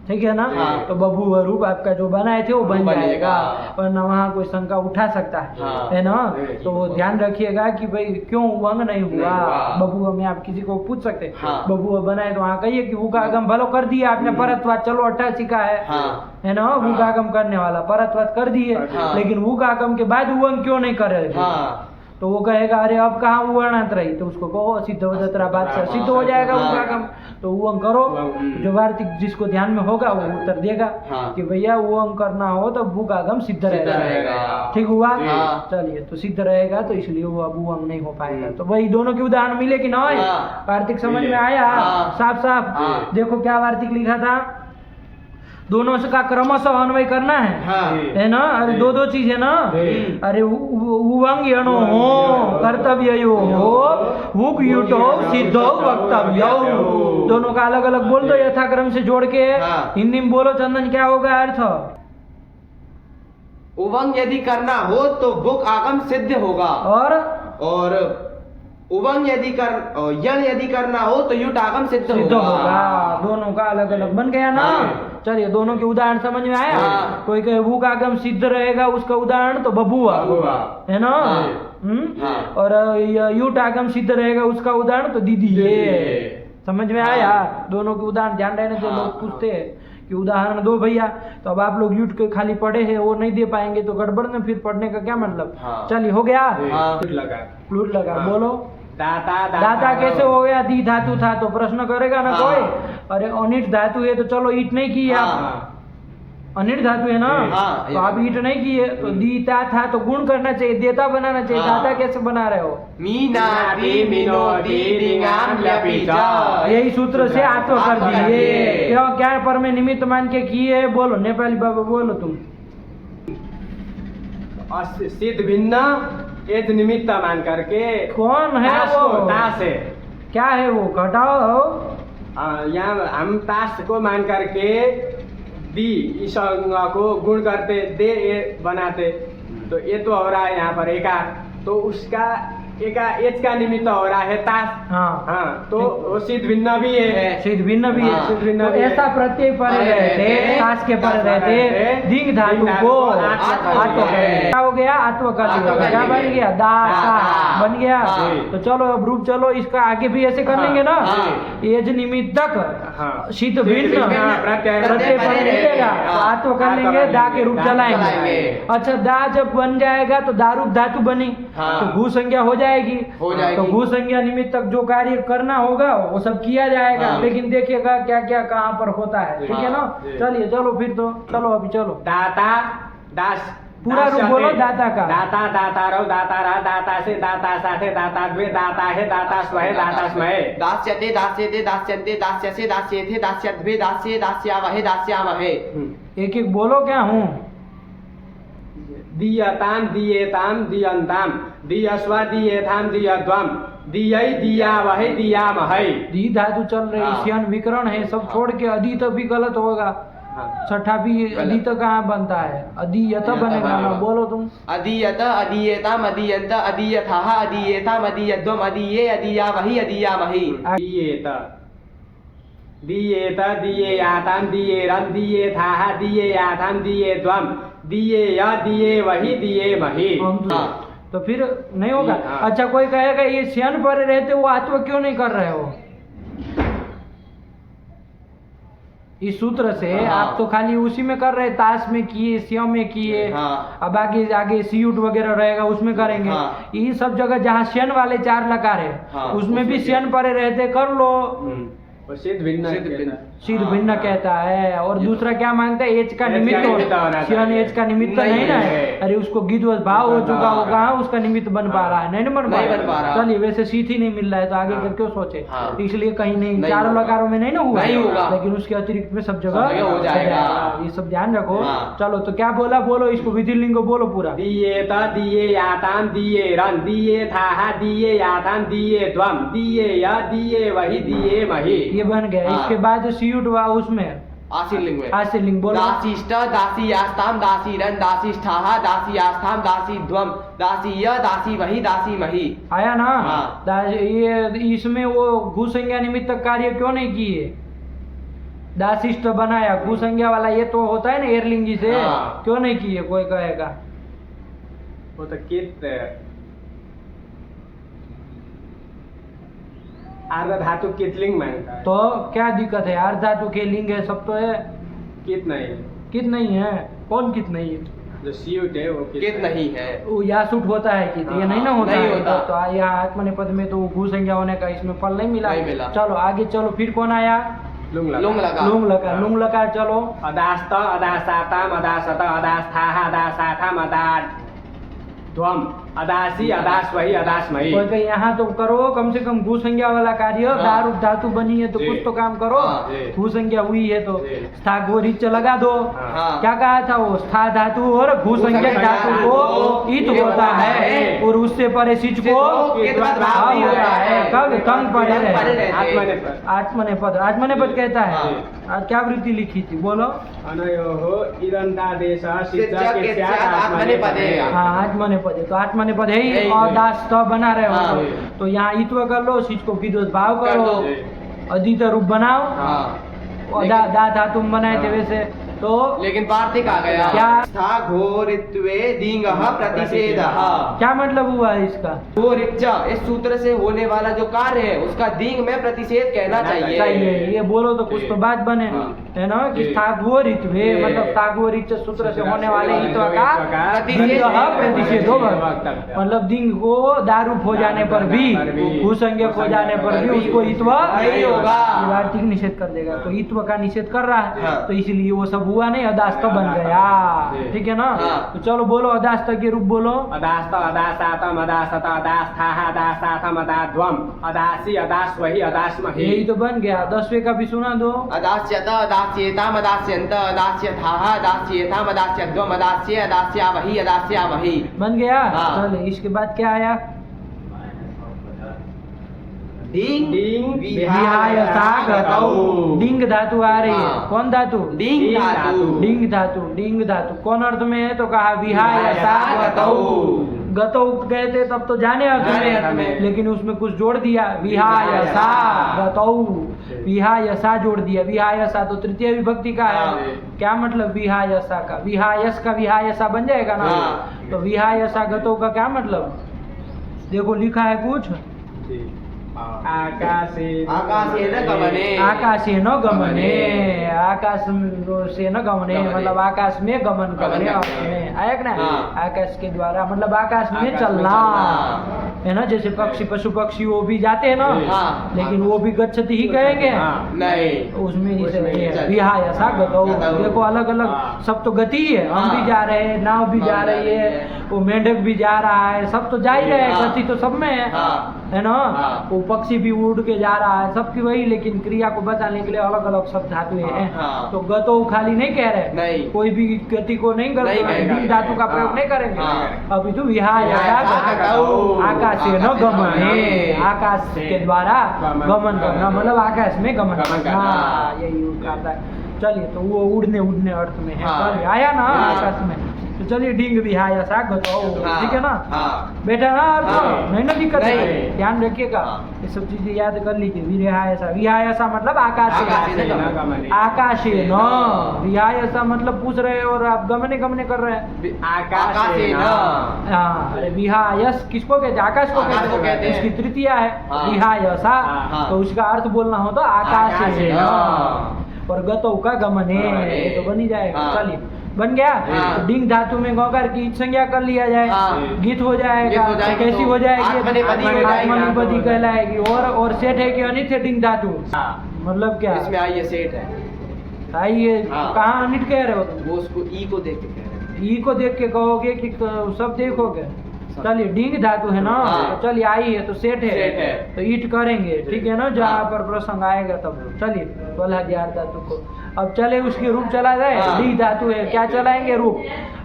ठीक है ना। हाँ। तो बभूव रूप आपका जो बनाए थे वो बन बन जाएगा, जाएगा। वरना वहाँ कोई शंका उठा सकता हाँ। है ना। तो वो ध्यान रखिएगा कि भाई क्यों वंग नहीं हुआ, हुआ। बभूव में आप किसी को पूछ सकते हैं। हाँ। बभूव बनाए तो वहाँ कहिए कि वो का आगम भलो कर दिया आपने, परत्वाद चलो 88 का हाँ। है ना, वो का आगम करने वाला परत्वाद कर दिए, हाँ। लेकिन वो का आगम के बाद वंग क्यों नहीं करे। हाँ। तो वो कहेगा अरे अब कहाँ वो वर्णांत रही, तो उसको कहो सिद्ध हो जतरा बादशाह सिद्ध हो जाएगा वो हाँ। आगम। तो वो अंग करो, जो वार्तिक जिसको ध्यान में होगा वो उत्तर देगा हाँ। कि भैया वो अंग करना हो तो भूख आगम सिद्ध रहेगा। रहेगा। ठीक हुआ। हाँ। चलिए, तो सिद्ध रहेगा तो इसलिए वो अब वो अंग नहीं हो पाएगा। तो वही दोनों के उदाहरण मिले कि नहीं, हाँ। वार्तिक समझ में आया। हाँ। साफ साफ हाँ। देखो क्या वार्तिक लिखा था, दोनों से का क्रमशः अन्वय करना है, हाँ। है ना। अरे दो दो चीज है ना, अरे उवंग यणो हो कर्तव्य यो हो हुक युटो सिद्धो वक्तव्य, दोनों का अलग अलग बोल दो यथाक्रम से जोड़ के। हाँ। हिंदी में बोलो चंदन, क्या होगा अर्थ। उवंग यदि करना हो तो बुक आगम सिद्ध होगा, और उवंग यदि यण यदि करना हो तो युट आगम सिद्ध होगा। दोनों का अलग अलग बन गया ना। हाँ। चलिए, दोनों के उदाहरण समझ में आया। हाँ। कोई कहे भूख आगम सिद्ध रहेगा, उसका उदाहरण तो बबुआ है ना। हाँ। और युट आगम सिद्ध रहेगा, उसका उदाहरण तो दीदी है। समझ में आया। दोनों के उदाहरण ध्यान रहने से लोग पूछते हैं कि उदाहरण दो भैया, तो अब आप लोग युट के खाली पढ़े हैं वो नहीं दे पाएंगे तो गड़बड़ में फिर पढ़ने का क्या मतलब। हाँ। चलिए, हो गया। हाँ। फ्लूट लगा। बोलो दाता दाता कैसे हो गया, दी धातु था तो प्रश्न करेगा ना हाँ। कोई। अरे अनिट धातु है तो चलो ईट नहीं किए आप, हाँ। अनिट धातु है ना। हाँ। तो आप ईट नहीं किए तो दीता था तो गुण करना चाहिए, देता बनाना चाहिए। हाँ। दाता कैसे बना रहे हो। मीनाति मिनोति दिंगाम ल्यपिचा, यही सूत्र से आत्व कर दिए। क्यों, क्या पर में निमित्त मान के किए। बोलो नेपाली बाबा, बोलो तुम। सिद्ध भिन्न एक निमित्त मान करके। कौन है ताश वो, को, ताश है। क्या है वो, घटाओ। यहाँ हम ताश को मान करके दी इस अंग को गुण करते, दे ए बनाते, तो ये तो हो रहा है यहाँ पर एकार, तो उसका एका एच का निमित्त हो रहा है ताश। हाँ। हाँ, तो वो सिद्ध भिन्न भी है। सिद्ध भिन्न भी है। हाँ। सिद्ध भिन्न तो भी है। ऐसा प्रत्यय परे रहते, ताश के परे रहते, दिंग धातु को आत्व कर। क्या हो गया, आत्व कर दिया। क्या बन गया, दाता बन गया। हाँ। तो चलो अब रूप, चलो इसका आगे भी ऐसे कर लेंगे ना। हाँ। एज निमित्तक हाँ। सिद्ध भिन्न प्रत्यय प्रत्यय परे रहेगा, तो आत्व कर लेंगे, दा के रूप चलाएंगे। चलाएंगे। अच्छा, दा जब बन जाएगा तो दारूप धातु बनी, हाँ। तो भू संज्ञा हो जाएगी। हो जाएगी। तो भू संज्ञा निमित्त तक जो कार्य करना होगा वो सब किया जाएगा। हाँ। लेकिन देखिएगा क्या क्या कहाँ पर होता है। ठीक है ना। जी। चलिए, चलो फिर तो, चलो अभी चलो। दाता दास पूरा रूप बोलो दाता का। दाता दाता रहो, दाता रहा, दाता से, दाता साथे, दाता द्वे, दाता है, दाता स्वहे, दाता स्महे। दास्यते दास्यते दास्यन्ते दास्यसे दास्येथे दास्यद्वे दास्ये दास्यावहे दास्यामहे। एक एक बोलो, क्या हूँ। दीयताम दीयेताम दीयन्ताम दीयस्वा दीयेथाम दीयद्वम दीयै दीयावहे दीयामहे। दी धातु चल रही, हाँ। सियन विकरण है, सब छोड़ के अधित भी गलत होगा। छठा भी अधित कहाँ बनता है, अधियत बनेगा ना। बोलो तुम। अदीयत अदीयेताम अदीयन्त अदीयथाः अदीयेताम अदीयद्वम अदीये अदीयावहि अदीयामहि। दीयेत दीयेत दीयेयाताम दीयेरन् दीयेथाः दीयेयाथाम दीयेद्वम दीयेय दीयेवहि दीयेमहि। हाँ। तो फिर नहीं होगा। हाँ। अच्छा, कोई कहेगा ये सियन पर रहते वो आत्व क्यों नहीं कर रहे हो। इस सूत्र से हाँ। आप तो खाली उसी में कर रहे, ताश में किए, सियों में किए। हाँ। अब आगे आगे सीयूट वगैरह रहेगा उसमें करेंगे। हाँ। ये सब जगह जहाँ सियन वाले 4 लकार है, हाँ। उसमें भी सियन परे रहते कर लो। वो सिद्ध भिन्न सिद्ध भिन्न। सिद्ध हाँ। भिन्न कहता है। और दूसरा क्या मांगता है, एच का एच का निमित्त निमित्त होना सियन चाहिए। एच का निमित्त नहीं नहीं ना है। है। अरे उसको गीतवत भाव हो चुका होगा, उसका निमित्त बन पा रहा है, नहीं बन पा नहीं बन पा रहा। चलिए, वैसे सीट ही नहीं मिल रहा है तो आगे हाँ। कर क्यों सोचे। हाँ। इसलिए कहीं नहीं, नहीं 4 होगा। लकारों में नहीं ना हुआ, नहीं होगा। लेकिन उसके अतिरिक्त में सब जगह सब जगह हो जाएगा। ये सब ध्यान रखो। हाँ। चलो, तो क्या बोला, बोलो इसको विधिलिंग को बोलो पूरा। दीयेत दीयेयाताम दीयेरन् दीयेथाः दीयेयाथाम दीयेद्वम दीयेय दीयेवहि दीयेमहि। ये बन गया। हाँ। इसके बाद सीयूट हुआ उसमें आशीर्लिंग में आशीर्लिंग बोलो। दासीष्ट दासीयास्ताम दासीरन दासीष्ठाः दासीयास्थाम दासीद्वम दासीय दासीवहि दासीमहि। आया ना। हाँ। ये इसमें वो घू संज्ञा निमित्त कार्य क्यों नहीं किए। दाशिष्ट बनाया, घू संज्ञा वाला ये तो होता है ना एरलिंगी से, हाँ। क्यों नहीं किए कोई कहेगा। वो तो कित अर्ध धातु कितलिंग मांगता है। तो क्या दिक्कत है, अर्ध धातु के लिंग है सब तो है, कित नहीं, कित नहीं है, कौन कित नहीं है, जो सीयुट है वो कित नहीं है। वो यासूट होता है कित, ये हाँ, नहीं ना होता नहीं है। होता। तो यहाँ आत्मनेपद में तो घू संज्ञा होने का इसमें फल नहीं मिला। नहीं मिला। चलो आगे चलो, फिर कौन आया, लुंग लगा। लुंग लगा। लुंग लगा, लुंग लगा। चलो अदास्त अदासाताम अदासत अदास्थाः अदासाथम अदाध्वम अदासी अदास्वही अदास्मयी। कोई कहीं यहाँ तो करो कम से कम घू संज्ञा वाला कार्य, हाँ। दारू धातु बनी है तो जी। कुछ तो काम करो। हाँ, जी। घू संज्ञा हुई है तो जी। स्था गो रिच लगा दो। हाँ। क्या कहा था वो, स्था धातु और घू संज्ञा धातु को ईत होता है, और उससे परे सिच को भाव होता है। कब तंग पड़े रहे, आत्मनेपद। आत्मनेपद, आत्मनेपद कहता है। हाँ। और क्या वृत्ति लिखी थी बोलो। अनयोः इदन्तादेशः सिद्ध सिद्ध के के स्यात् स्यात् आत्मनेपदे। हाँ आत्मनेपद है, तो आत्मनेपद है ही, यही और है। दास तो बना रहे हो हाँ। तो यहाँ ईत्व कर लो, सिच को विरोध भाव कर करो, दो। अदित रूप बनाओ। हाँ। और लेकिन- दा धा तुम बनाए थे हाँ। वैसे तो लेकिन पार्थिक आ गया। क्या? स्था घोरित्वे दींगः प्रतिषेधः। क्या मतलब हुआ इसका, घोरिच्च इस सूत्र से होने वाला जो कार्य है उसका दींग में प्रतिषेध कहना चाहिए। चाहिए ये बोलो तो कुछ तो बात बने, हाँ। है ना कि जी। स्थागोरित्वे जी। मतलब स्थागोरिच सूत्र से होने वाले हित्व का प्रतिषेध प्रतिषेध होगा। मतलब दिंग को दारूप हो जाने पर भी, भूसंज्ञक हो जाने पर भी उसको हित्व नहीं होगा। ये वार्तिक निषेध कर देगा, तो हित्व का निषेध कर रहा है, हाँ। तो इसलिए वो सब हुआ नहीं, अदास्त बन गया। जी। ठीक है ना। हाँ। तो चलो बोलो अदास्त के रूप बोलो। अदास्त अदासातम अदासत अदास्थाः अदासाथम अदाध्वम अदासी अदास्वही अदास्महि। यही तो बन गया। 10वें का भी सुना दो। अदास्यत अदास्येताम अदास्यन्त अदास्यथाः अदास्येथाम अदास्यध्वम अदास्य अदास्यावहि अदास्यावहि। बन गया। हाँ। चलो इसके बाद क्या आया, डिंग डिंग विहाय सागतौ। डिंग धातु आ रही है, हाँ। कौन धातु, डिंग धातु। डिंग धातु। डिंग धातु कौन अर्थ में है, तो कहा विहाय सागतौ। गतौ कहते तब तो जाने अर्थ जाने अर्थ में, में। लेकिन उसमें कुछ जोड़ दिया, विहाय सा गतौ, विहाय सा जोड़ दिया। विहाय सा तो तृतीय विभक्ति का है। हाँ। क्या मतलब विहाय सा का, विहायस का विहाय सा बन जाएगा ना। हाँ। तो विहाय सा गतौ का क्या मतलब, देखो लिखा है कुछ, आकाशे आकाशेन गमने। आकाशेन गमने, आकाश से न गमने गमने। मतलब आकाश में गमन करने गमन अर्थ करने। में आया कि ना। हाँ। आकाश के द्वारा मतलब आकाश में आकाश में चलना, चलना। है ना। जैसे पक्षी पशु पक्षी वो भी जाते हैं ना, हाँ। लेकिन वो भी गच्छति ही कहेंगे। हाँ। नहीं। उसमें जैसे उसमें ये चल- विहाय सा गतौ, गतौ। देखो अलग अलग हाँ। सब तो गति ही है। हम हाँ। भी जा रहे हैं, नाव भी नाव जा जा रही रही है, है। वो मेंढक भी जा रहा है, सब तो जा ही रहे हैं। हाँ। गति तो सब में है, हाँ। है ना। हाँ। वो पक्षी भी उड़ के जा रहा है, सबकी वही, लेकिन क्रिया को बताने के लिए अलग अलग शब्द धातु हैं। हाँ। तो गतो खाली नहीं कह रहे, नहीं। कोई भी गति को नहीं नहीं करते, कहेगा। डिंग धातु का प्रयोग हाँ। नहीं करेंगे। हाँ। अभी तो विहाय विहाय सागतौ। आकाशे न गमने, आकाश के द्वारा गमन करना मतलब आकाश में गमन गमन करना, करना। यही आता है। चलिए तो वो उड़ने उड़ने अर्थ में है। हाँ। चलिए आया ना हाँ। आकाश में, तो चलिए डिंग विहाय सागतौ, हाँ। ठीक है ना। हाँ। बेटा ना अर्थ हाँ। नहीं ना दिक्कत है, नहीं। ध्यान रखिएगा। हाँ। ये सब चीजें याद कर लीजिए। विहायसा, विहायसा मतलब आकाश आकाशे से, न गमने। आकाशे न। विहायसा मतलब पूछ रहे हैं और आप गमने गमने कर रहे हैं। आकाशे न। हाँ, अरे विहायस किसको कहते हैं, आकाश को आकाश को कहते हैं। उसकी तृतीया है हाँ। विहायसा, हाँ। तो उसका अर्थ बोलना हो तो आकाशे आकाशे न। न। और गतौ का गमने, गमने। ये तो बन ही जाएगा। हाँ। चलिए बन गया। हाँ। तो डिंग धातु में गौकार की संज्ञा कर लिया जाए, हाँ। गीत हो जाएगा। गीत हो जाएगी तो कैसी तो हो जाएगी, आत्मनेपदी हो जाएगी। आत्मनेपदी कहलाएगी। और सेठ है कि अनित है डिंग धातु, मतलब क्या इसमें आइए सेठ है। आइए। हाँ। कहाँ अनिट कह रहे हो तुम, वो उसको ई को देख के कह रहे हैं। ई को देख के कहोगे कि सब देखोगे। चलिए डिंग धातु है ना, हाँ। तो चलिए आई है तो सेठ सेठ है, है। तो ईट करेंगे, ठीक है ना। जहाँ हाँ। पर प्रसंग आएगा तब चलिए बोला जार धातु को। अब चले उसके रूप चला जाए। हाँ। डी धातु है, क्या चलाएंगे रूप,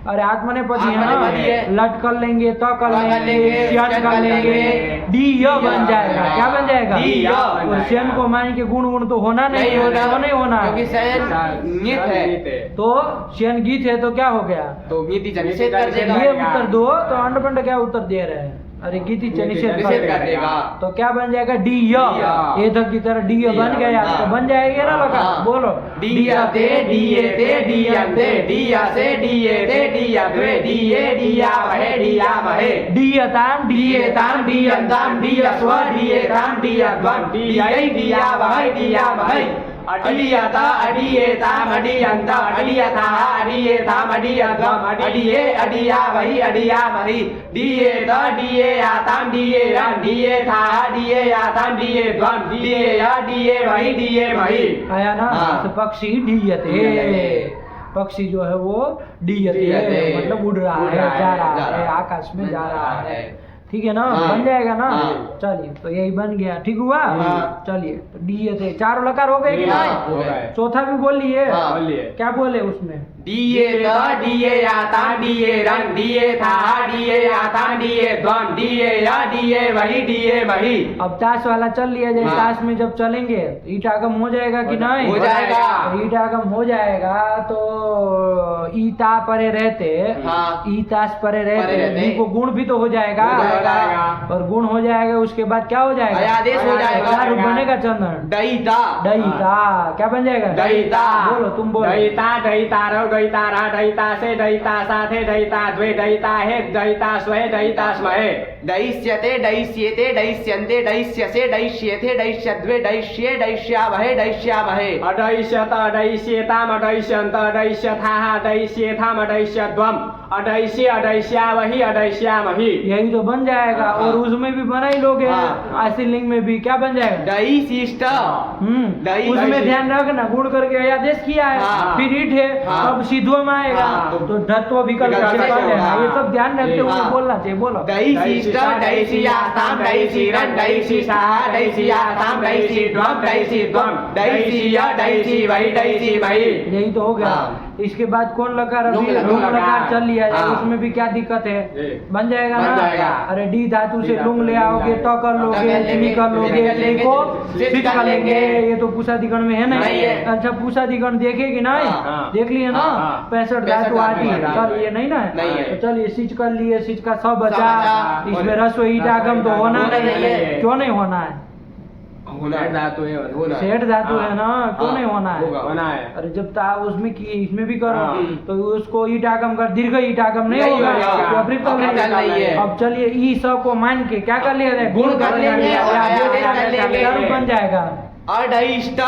अरे आत्मनेपदी है आत्मनेपदी है। ना, लट कर लेंगे, त कर त कर लेंगे, लेंगे, श्यन श्यन कर कर लेंगे, लेंगे, डी य बन जाएगा। क्या बन जाएगा, डी य बन और श्यन जाएगा। को मान के गुण गुण तो होना नहीं होना, तो नहीं होना क्योंकि शयन नित है। तो श्यन गीत है तो क्या हो गया, तो नीति जनिषेध कर देगा। ये उत्तर दो। तो अंडपंड क्या उत्तर दे रहे हैं, अरे गीति निषेध निषेध कर देगा। तो क्या बन जाएगा डी ये तक की तरह डी बन गया तो बन जाएगा ना लकार बोलो डीयते डीएते डीयन्ते डीयसे डीएते डीयद्वे डीए डीयामहे डीयामहे डीयताम डीएताम डीयन्ताम डीयस्व डीएताम डीयद्वं डीयै डीयावहै डीयामहै अडीयता अडीयेताम अडीयन्ता अडीयथा अडीयेताम अडीयद्वं अडीये अडीयावहि अडीयामहि डीयेत डीयेयाताम डीयेरं डीयेथा डीयेयाताम डीयेद्वं डीयेय डीयेवहि डीयेमहि। आया ना तो पक्षी डीयते पक्षी जो है वो डीयते मतलब उड़ रहा है जा रहा है आकाश में जा रहा है ठीक है ना बन जाएगा ना चलिए तो यही बन गया ठीक हुआ चलिए तो डीयते चारों लकार हो गए कि नहीं चौथा भी बोलिए क्या बोले उसमें डीयेत डीयेयाताम डीयेरं डीयेथा डीयेयाताम डीयेद्वं डीयेय डीयेवहि डीयेमहि। अब ताश वाला चल लिया जाए ताश में जब चलेंगे ईट आगम हो जाएगा कि नहीं हो जाएगा। ईट आगम हो जाएगा तो ईता परे रहते ईताश परे रहते को गुण भी तो हो जाएगा और गुण हो जाएगा उसके बाद क्या हो जाएगा आदेश हो जाएगा क्या रूप बनेगा चंदन दयिता दयिता क्या बन जाएगा दयिता बोलो तुम बोलो दयिता दयितारौ दयितारा दयिता से दयिता साथे दयिता द्वे दयिता हे दयिता स्वहे दयिता स्महे दयिष्यते दयिष्येते दयिष्यन्ते दयिष्यसे दयिष्येते दयिष्यद्वे दयिष्ये दयिष्यावहे दयिष्यामहे अदयिष्यत अदयिष्येताम अदयिष्यन्त अदयिष्यथाः अदयिष्येथाम अदयिष्यद्वम् अदयिष्ये अदयिष्यावहि अदयिष्यामहि। यही तो बन जाएगा और उसमें भी बना ही लोगे आशी लिंग में भी क्या बन जाएगा दयिशिष्ट उसमें ध्यान रखना गुण करके आदेश किया है फिर ईट है अब सिद्धो में आएगा तो धत्व विकल्प ये सब ध्यान रखते हुए बोलना चाहिए बोलो दयिशिष्ट दयिशियाताम दयिशिरं दयिशिषाः दयिशियाताम दयिशिद्वं दयिशिद्वं दयिशीय दयिशीवहि दयिशीमहि। यही तो हो गया इसके बाद कौन लकार अभी लुंग लकार चल लिया जाए उसमें भी क्या दिक्कत है बन जाएगा ना अरे डी धातु से लुंग ले आओगे तो कर लोगे ली कर लोगे को सिद्ध कर लेंगे ये तो पूषादिगण में है नहीं अच्छा पूषादिगण देखेगी नहीं देख लिए ना 65 धातु आती है चल ये नहीं ना तो चलिए सिच कर लिए सिच का सब बचा इसमें रस्व ईट आगम तो होना नहीं है क्यों नहीं होना है सेठ धातु है ना क्यों नहीं होना है अरे जब उसमें इसमें भी करो तो उसको ईट आगम कर दीर्घ ईट आगम नहीं होगा अब चलिए ई स को मान के क्या कर लिया जाए गुण कर लेंगे बन जाएगा अडयिष्ट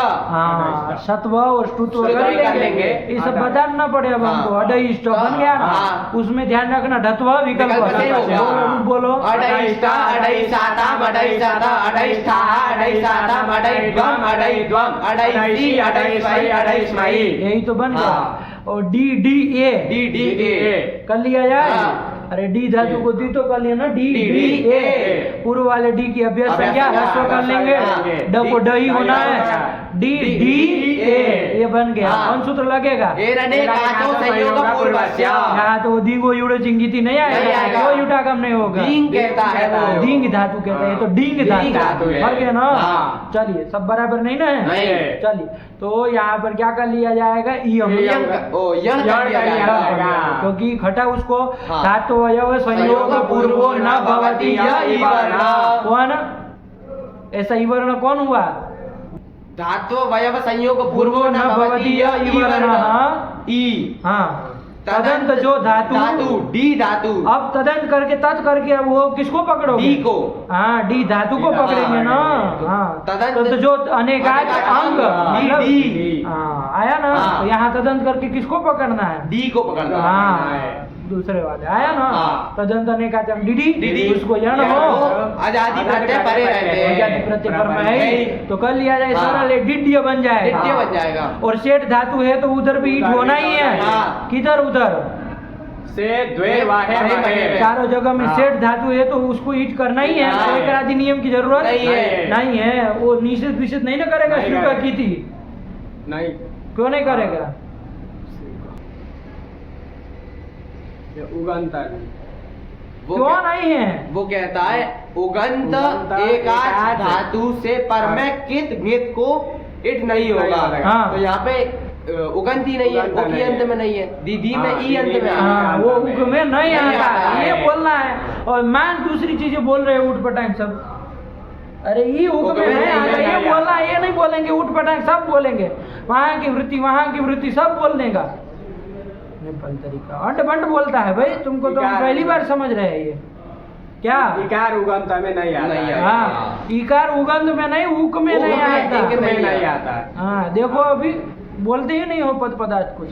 सत्व और स्तुत्व कर लेंगे ये सब बताना पड़े अब हमको अडयिष्ट बन गया ना उसमें ध्यान रखना ढत्व विकल्प बोलो अडयिष्ट अडयिषाताम अडयिषाता अडयिष्ठाः अडयिषाताम अडयिद्वं अडयिद्वं अडयिषि अडयिष्वहि अडयिष्महि। यही तो बन गया और डी डी ए कर लिया जाए अरे डी धातु को दी तो कर लिया ना डी डी ए पूर्व वाले डी की अभ्यास संख्या रस्व कर लेंगे ड को ड ही होना है डी डी ए ये बन गया कौन सूत्र लगेगा यहाँ तो दींगो युड़ चिंगिति नहीं आएगा कोई युटागम नहीं होगा दींग धातु कहते हैं तो डींग धातु फर्क है ना चलिए सब बराबर नहीं ना है चलिए तो यहाँ पर क्या कर लिया जाएगा क्योंकि खटा उसको धातु अवयव संयोग पूर्वो न भवति कौन ऐसा इवर्ण कौन हुआ धातु अवयव संयोग पूर्वो न भवति तदंत जो धातु डी धातु अब तदंत करके तत् करके अब वो किसको पकड़ोगे डी को डी धातु को पकड़ेंगे ना तदंत जो अनेकाच अंग डी आया ना तो यहाँ तदंत करके किसको पकड़ना है डी को पकड़ना है दूसरे वाले आया ना तदंत अनेकाच अंग डी उसको यण हो आजादी प्रत्यय परे रहते हैं आजादी प्रत्यय पर में है तो कर लिया जाए सरल डिड्य बन जाएगा और सेठ धातु है तो उधर भी ईट होना ही है किधर उधर से द्वे वाहे चारों जगह में सेठ धातु है तो उसको ईट करना ही है एक अधिनियम की जरूरत नहीं है वो निषेध विषेध नहीं ना करेगा शुक्र की थी नहीं क्यों नहीं करेगा उगंत क्यों नहीं है वो कहता है उगंत एकाच धातु से पर में कित को इट नहीं होगा। हाँ। तो यहाँ पे उगंत ही नहीं है, उगंत ओ की नहीं अंत है। में नहीं है, दीदी में हाँ, ई अंत दीदी में में आ। हाँ, वो उग में नहीं नहीं आता आता है, ये है। बोलना है। और मान दूसरी चीजें बोल रहे हैं उठ पटांग सब, अरे ये उग में नहीं आता, ये बोलना है, ये नहीं बोलेंगे उठ पटांग सब बोलेंगे, वहाँ की वृत्ति सब बोलने का नेपाल तरीका अंड बंड बोलता है भाई, तुमको तो हम पहली बार समझ रहे हैं ये क्या। इकार उगंत में नहीं आता नहीं है। आता। हाँ, इकार उगंध में नहीं, उक में उक नहीं में आता। एक में नहीं आता है। हाँ देखो अभी बोलते ही नहीं हो पद पदार्थ कुछ।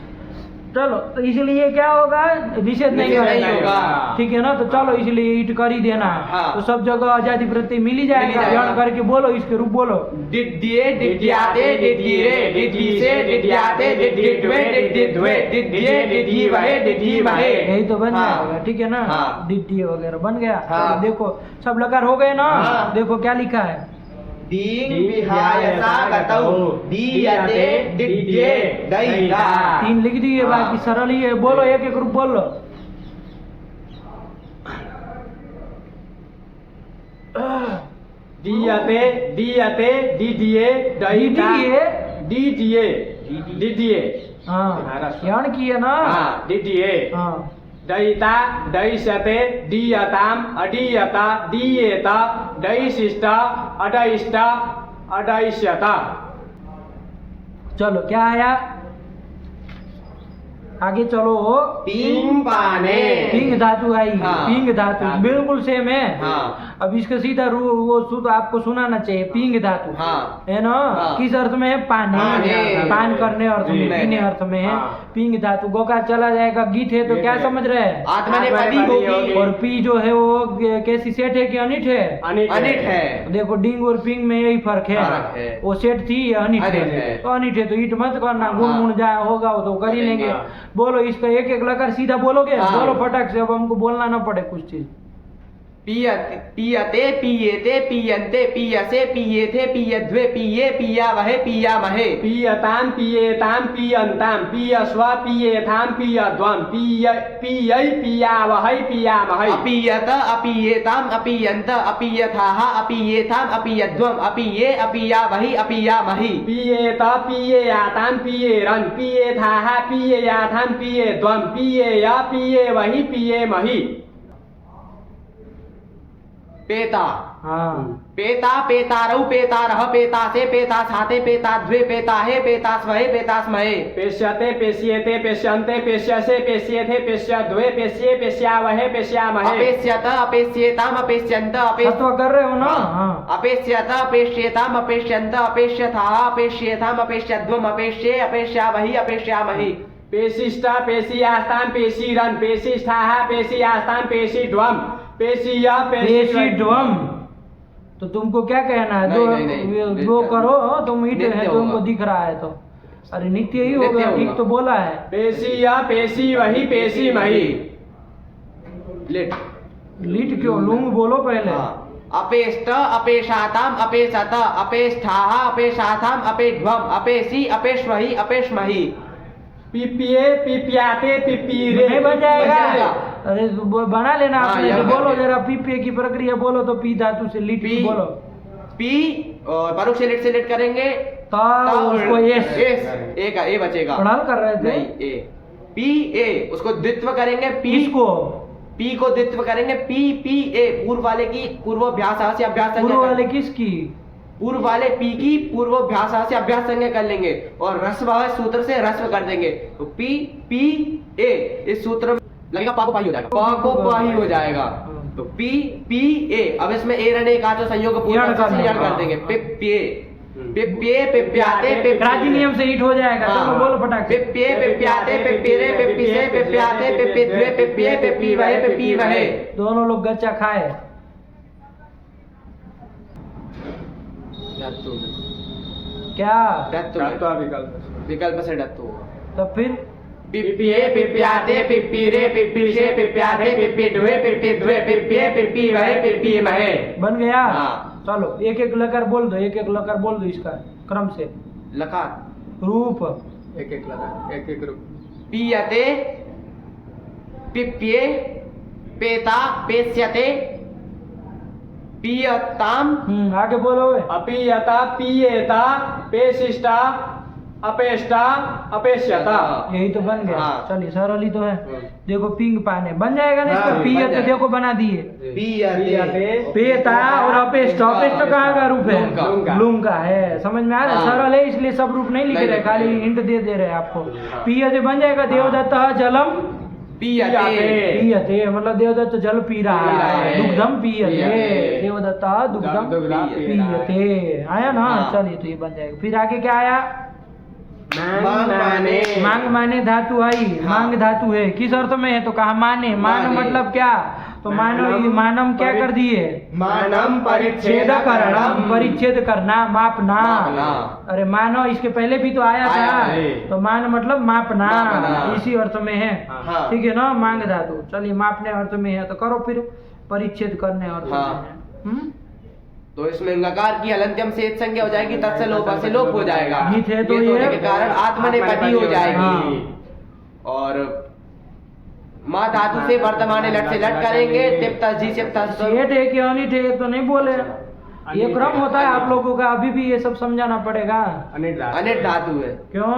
चलो तो इसलिए क्या होगा, निषेध नहीं निषेध करेंगे। नहीं होगा। ठीक है ना, तो चलो इसलिए ईट कर ही देना है। हाँ। तो सब जगह आजादी प्रति मिल ही जाएगा, जाएगा। जड़ करके बोलो, इसके रूप बोलो। डिड्डिए डिड्डियाते डिड्डीरे डिड्डीसे डिड्डियाते डिड्डिड्वे डिड्डिड्वे डिड्डिए डिड्डी वहे डिड्डी वहे। यही तो बन हाँ। जाएगा, ठीक है ना। हाँ। डिड्डी वगैरह बन गया। हाँ। तो देखो सब लकार हो गए ना। हाँ। देखो क्या लिखा है, दींग विहायसा गतौ दीयते डिड्डिए दैता। 3 लिख दिए, हाँ। बाकी सरल ही है, बोलो एक एक रूप बोलो। दीयते दीयते दीजिए दैता दीजिए दीजिए हाँ यान किए ना। हाँ दीजिए हाँ दैता दैस्यते दीयताम अडीयता दीयेत दैशिष्ट अडैष्ट अडैष्यत। चलो क्या आया, आगे चलो। पिंग पाने पिंग धातु आई। हाँ। पिंग धातु बिल्कुल सेम है। हाँ। अब इसका सीधा वो सूत्र आपको सुनाना चाहिए, पिंग धातु हाँ। है ना। हाँ। किस अर्थ में है, पानी, पानी। पान करने अर्थ में, जी। पीने अर्थ में है। हाँ। पिंग धातु गोकार चला जाएगा, गीत है तो गीत क्या है। समझ रहे हैं, आत्मनेपदी होगी और पी जो है वो कैसी सेठ है कि अनिट है। अनिट है। देखो डिंग और पिंग में यही फर्क फर्क है। है, वो सेठ थी या अनिट अनिट है। है। तो अनिट है तो ईट मत करना, गुण हाँ। मुण जाए होगा वो तो कर ही लेंगे। हाँ। बोलो इसका एक एक लकार सीधा बोलोगे। हाँ। बोलो फटाक से, अब हमको बोलना ना पड़े कुछ चीज। पियते पियते पियेते पियन्ते पियसे पियेथे पियद्वे पिये पिया वहे पिया महे। पीयताम पीयेताम पीयन्ताम पीयस्व पीयेथाम पीयध्वम पीयै पीयावहै पीयामहै। अपीयत अपीयेताम अपीयन्त अपीयथाः अपीयेथाम अपीयध्वम अपीये अपीयावहि अपीयामहि। पीयेत पीयेयाताम पीयेरन् पीयेथाः पीयेयाथाम पीयेध्वम पीयेय पीयेवहि पीयेमहि। पेता हाँ पेता पेतारौ पेतारः पेतासे पेतासाते पेताद्वे पेताहे पेतास्महे पेतास्महे। पेश्यते पेश्येते पेश्यन्ते पेश्यसे पेश्येथे पेश्यद्वे पेश्ये पेश्यावहे पेश्यामहे। अपेश्यत अपेश्येताम अपेश्यन्त सत्व कर रहे हो ना। हाँ अपेश्यत अपेश्येताम अपेश्यन्त अपेश्यथाः अपेश्येथाम अपेश्यध्वम अपेश्ये अपेश्यावहि अपेश्यामहि। पेशिष्ट पेशियास्ताम पेशीरन् पेशिष्ठाः पेशियास्ताम पेशीध्वम पेशीय पेशीड्वम। तो तुमको क्या कहना है, दो नहीं, दो करो, तुम ईट नित्य है होगा। तुमको दिख रहा है तो। अरे नित्य ही नित्य होगा, होगा। ठीक तो बोला है। पेशीय पेशी वही पेशी मही। लेट लीट क्यों, लूंग बोलो पहले। अपेष्ट अपेशाताम अपेशत अपेष्ठाः अपेशाथाम अपेध्वम अपेशी अपेश्वहि अपेश्महि। पिपिये पिपियाते पिपीरे नहीं बन जाएगा। बन जाएगा। अरे बना लेना हाँ, आपने, यह तो बन बोलो गया। जरा पीपीए की प्रक्रिया बोलो तो पी धातु से लीट पी बोलो। पी और परोक्ष से लेट करेंगे उसको एस ए का ए बचेगा। पढ़ाल कर रहे थे। नहीं ए पी ए उसको द्वित्व करेंगे पी इसको पी को द्वित्व करेंगे पी पी ए पूर्व वाले की पूर्वाभ्यास से अभ्यास पूर्व वाले किसकी, पूर्व वाले पी की पूर्वाभ्यास से अभ्यास संज्ञा कर लेंगे और रस्व सूत्र से रस्व कर देंगे। तो पी पी ए इस सूत्र में लगेगा पा को पा ही हो जाएगा, पा को पा ही हो जाएगा। तो पी पी ए, अब इसमें ए रहने का जो संयोग पूर्ण कर देंगे। पिप्ये पिप्ये पिप्याते क्रांति नियम से हिट हो जाएगा। चलो बोलो फटाक से। पिप्ये पिप्याते पिप्येरे पिप्यिसे पिप्याते पिप्यिद्वे पिप्ये पिप्यीवहे पिप्यीवहे। दोनों लोग गच्चा खाए। क्या विकल्प से डत्तु होगा। तब फिर पिप्ये पिप्याते पिप्यीरे पिप्यिसे पिप्याते पिप्यिद्वे पिप्यिद्वे पिप्ये पिप्यीवहे पिप्यीमहे। बन गया। हाँ। चलो एक एक लकार बोल दो, एक एक लकार बोल दो इसका क्रम से। लकार रूप एक एक लगा एक एक रूप। पीयते पिप्ये पेता पेस्यते पीयताम आगे बोलो वे। अपीयता पीयेता पेशिष्टा अपेष्टा अपेष्यता। यही तो बन गया। हाँ। चलिए सरल ही तो है। देखो पिंग पाने बन जाएगा ना इसका। हाँ, पियत बन जाएगा। देखो बना दिए। पीयते पेता और अपेष्ट। अपेष्ट कहाँ का रूप है? लुंग का। लुंग का है। समझ में आ रहा है? हाँ। सरल है इसलिए सब रूप नहीं लिख नहीं रहे, लिख खाली रहे। हिंट दे रहे हैं आपको। पियते बन जाएगा। देवदत्त जलम पीयते पियते, मतलब देवदत्त जल पी रहा पी रहा है। है। दुग्धम पियते। पियते। देवदत्त दुग्धम दुग्धम पियते। आया ना? हाँ। चलिए तो ये बन जाएगा। फिर आगे क्या आया? मांग माने मांग माने धातु आई। हाँ। मांग धातु है। किस अर्थ में है? तो कहा माने। मान माने। मतलब क्या? तो मानो ये मानम क्या कर दिए? मानम छेद करणम, परिच्छेद करना, मापना। मापना। अरे मानो इसके पहले भी तो आया आया था। है। तो मान मतलब मापना, मापना। इसी अर्थ में है। हाँ। ठीक है ना? मांग धातु। चलिए मापने अर्थ में है तो करो फिर परिच्छेद करने अर्थ में हाँ। है। तो इसमें लकार की हलंत्यम से एक संज्ञा हो जाएगी, तत्से लोप से लोप हो जाएगा। गीत है तो ये होने ये के कारण आत्मनेपदी हो जाएगी। हाँ। और माँ धातु से वर्तमान लट से लट करेंगे। तिप्ता जी से सेठ है कि अनिट है तो नहीं बोले। ये क्रम होता है आप लोगों का। अभी भी ये सब समझाना पड़ेगा। अनिट धातु है, क्यों?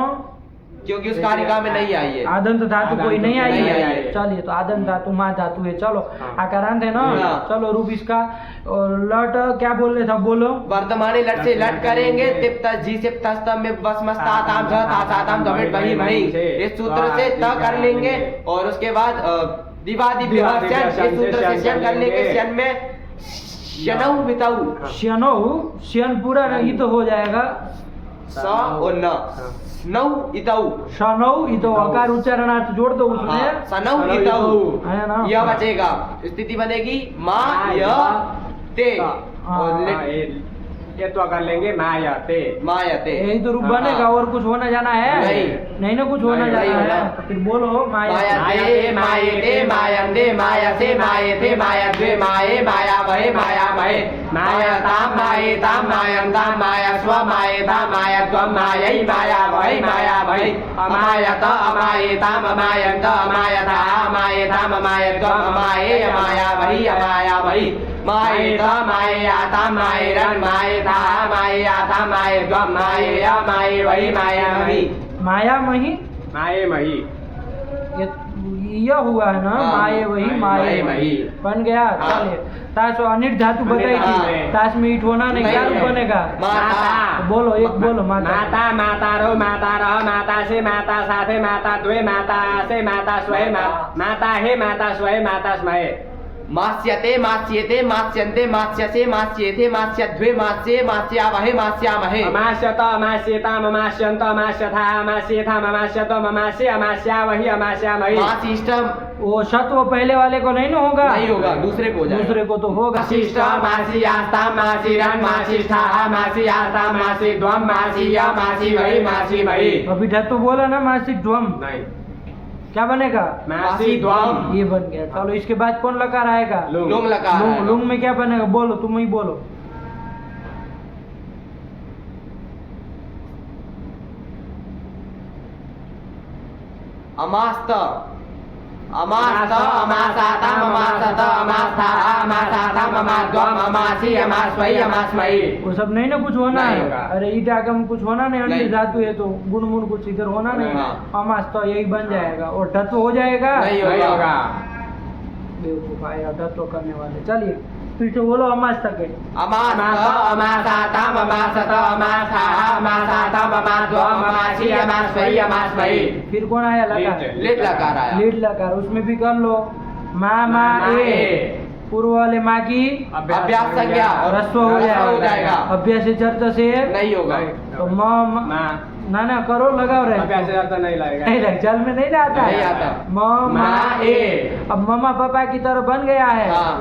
क्योंकि उस कारिका में नहीं आई है। आदंत धातु कोई नहीं आई नहीं आई है। है। चलिए तो आदंत धातु माँ धातु है। चलो आकारांत है ना? हाँ। चलो रूप इसका। और लट क्या बोल रहे था? बोलो। वर्तमान लट से लट करेंगे। तिप्ता जी से तस्तम में बस मस्ताताम साताम धमिट वही वही इस सूत्र से त कर लेंगे। और उसके बाद दिवादि विभाजन इस सूत्र से शन कर लेंगे। शन में शनऊ बिताऊ श्यनो श्यन पूरा नहीं तो हो जाएगा। स और न नौ इताऊ शनौ इतो अकार उच्चारणार्थ जोड़ दो उसमें। सनौ इताऊ है ना? यह बचेगा। स्थिति बनेगी माँ य ते और लिट ये तो कर लेंगे मायाते। मायते। यही तो रूप बनेगा। और कुछ होना जाना है? नहीं ना कुछ होना नहीं, जाना नहीं है। होना। तो फिर बोलो माया। मायते मायते मायंदे मायसे मायते मायद्वे माये माया वहे माया महे मायताम मायेताम मायंताम माया स्व मायेता मायत्वम मायै माया वहे माया भहे अमायत अमायेताम अमायंत अमायता अमायेताम अमायत्वम अमाये अमाया वही अमाया वही मायेता माययाता मायरन मायेता माययाता मायत्वम मायेया माये वही माया वही माया मही माये मही। यह हुआ है ना? हाँ, माये वही माये माये मही मही। बन गया। हाँ। चलिए ताश अनिट धातु बताई हाँ। थी। ताश में ईट होना नहीं। क्या रूप बनेगा? माता तो बोलो एक बोलो माता। माता माता रो माता रह माता से माता साथे माता द्वे माता से माता स्वय माता हे माता स्वय माता स्महे मास्यते मास्येते मास्यन्ते मास्यसे मास्येथे मास्यद्वे मास्ये मास्यावहे मास्यामहे अमास्यत अमास्येताम अमास्यन्त अमास्यथा अमास्येथाम अमास्यत अमास्ये अमास्यावहि अमास्यामहि। मासिष्टम वो शत्व पहले वाले को नहीं ना होगा? नहीं होगा, दूसरे को हो जाएगा। दूसरे को तो होगा। मासिष्ट मासियास्ताम मासिरन मासिष्ठा मासियास्ताम मासिद्वम मासिया मासिवहि मासिमहि। अभी धत्व बोला ना मासिक ध्वम। नहीं क्या बनेगा? मासिद्वम। ये बन गया। चलो इसके बाद कौन लकार आएगा? लुंग। लुंग लकार लुंग। आएगा। लुंग में क्या बनेगा? बोलो तुम ही बोलो। अमास्त अमास्त अमासाताम अमासत अमास्था अमासाताम अमाद्वम अमासी अमास्वै अमास्महि। वो सब नहीं ना कुछ होना नहीं है। होगा। अरे ईटागम कुछ होना नहीं। नहीं। अन्य धातु है तो गुण गुण कुछ इधर होना नहीं। हाँ। अमास तो यही बन जाएगा। और धत्व हो जाएगा। नहीं नहीं होगा। होगा। बेवकूफ आया धत्व करने वाले। चलिए फिर से बोलो अमास तक है। अमास्त अमासाताम अमासत अमास्था अमासाताम अमाद्वम अमासी अमास्वै अमास्महि। फिर कौन आया? लकार। लीट। लेट लकार आया। लीड लकार। उसमें भी कर लो। माँ माँ ए। पूर्व वाले माँ की अभ्यास संज्ञा रस्व हो जाएगा। अभ्यास से चर्च से नहीं होगा। तो म ना करो लगाओ रहे। अभ्यास अर्थ नहीं लगेगा। नहीं लग जल में नहीं ना आता नहीं है। आता। माँ ए। अब मम्मा पापा की तरह बन गया है। हाँ।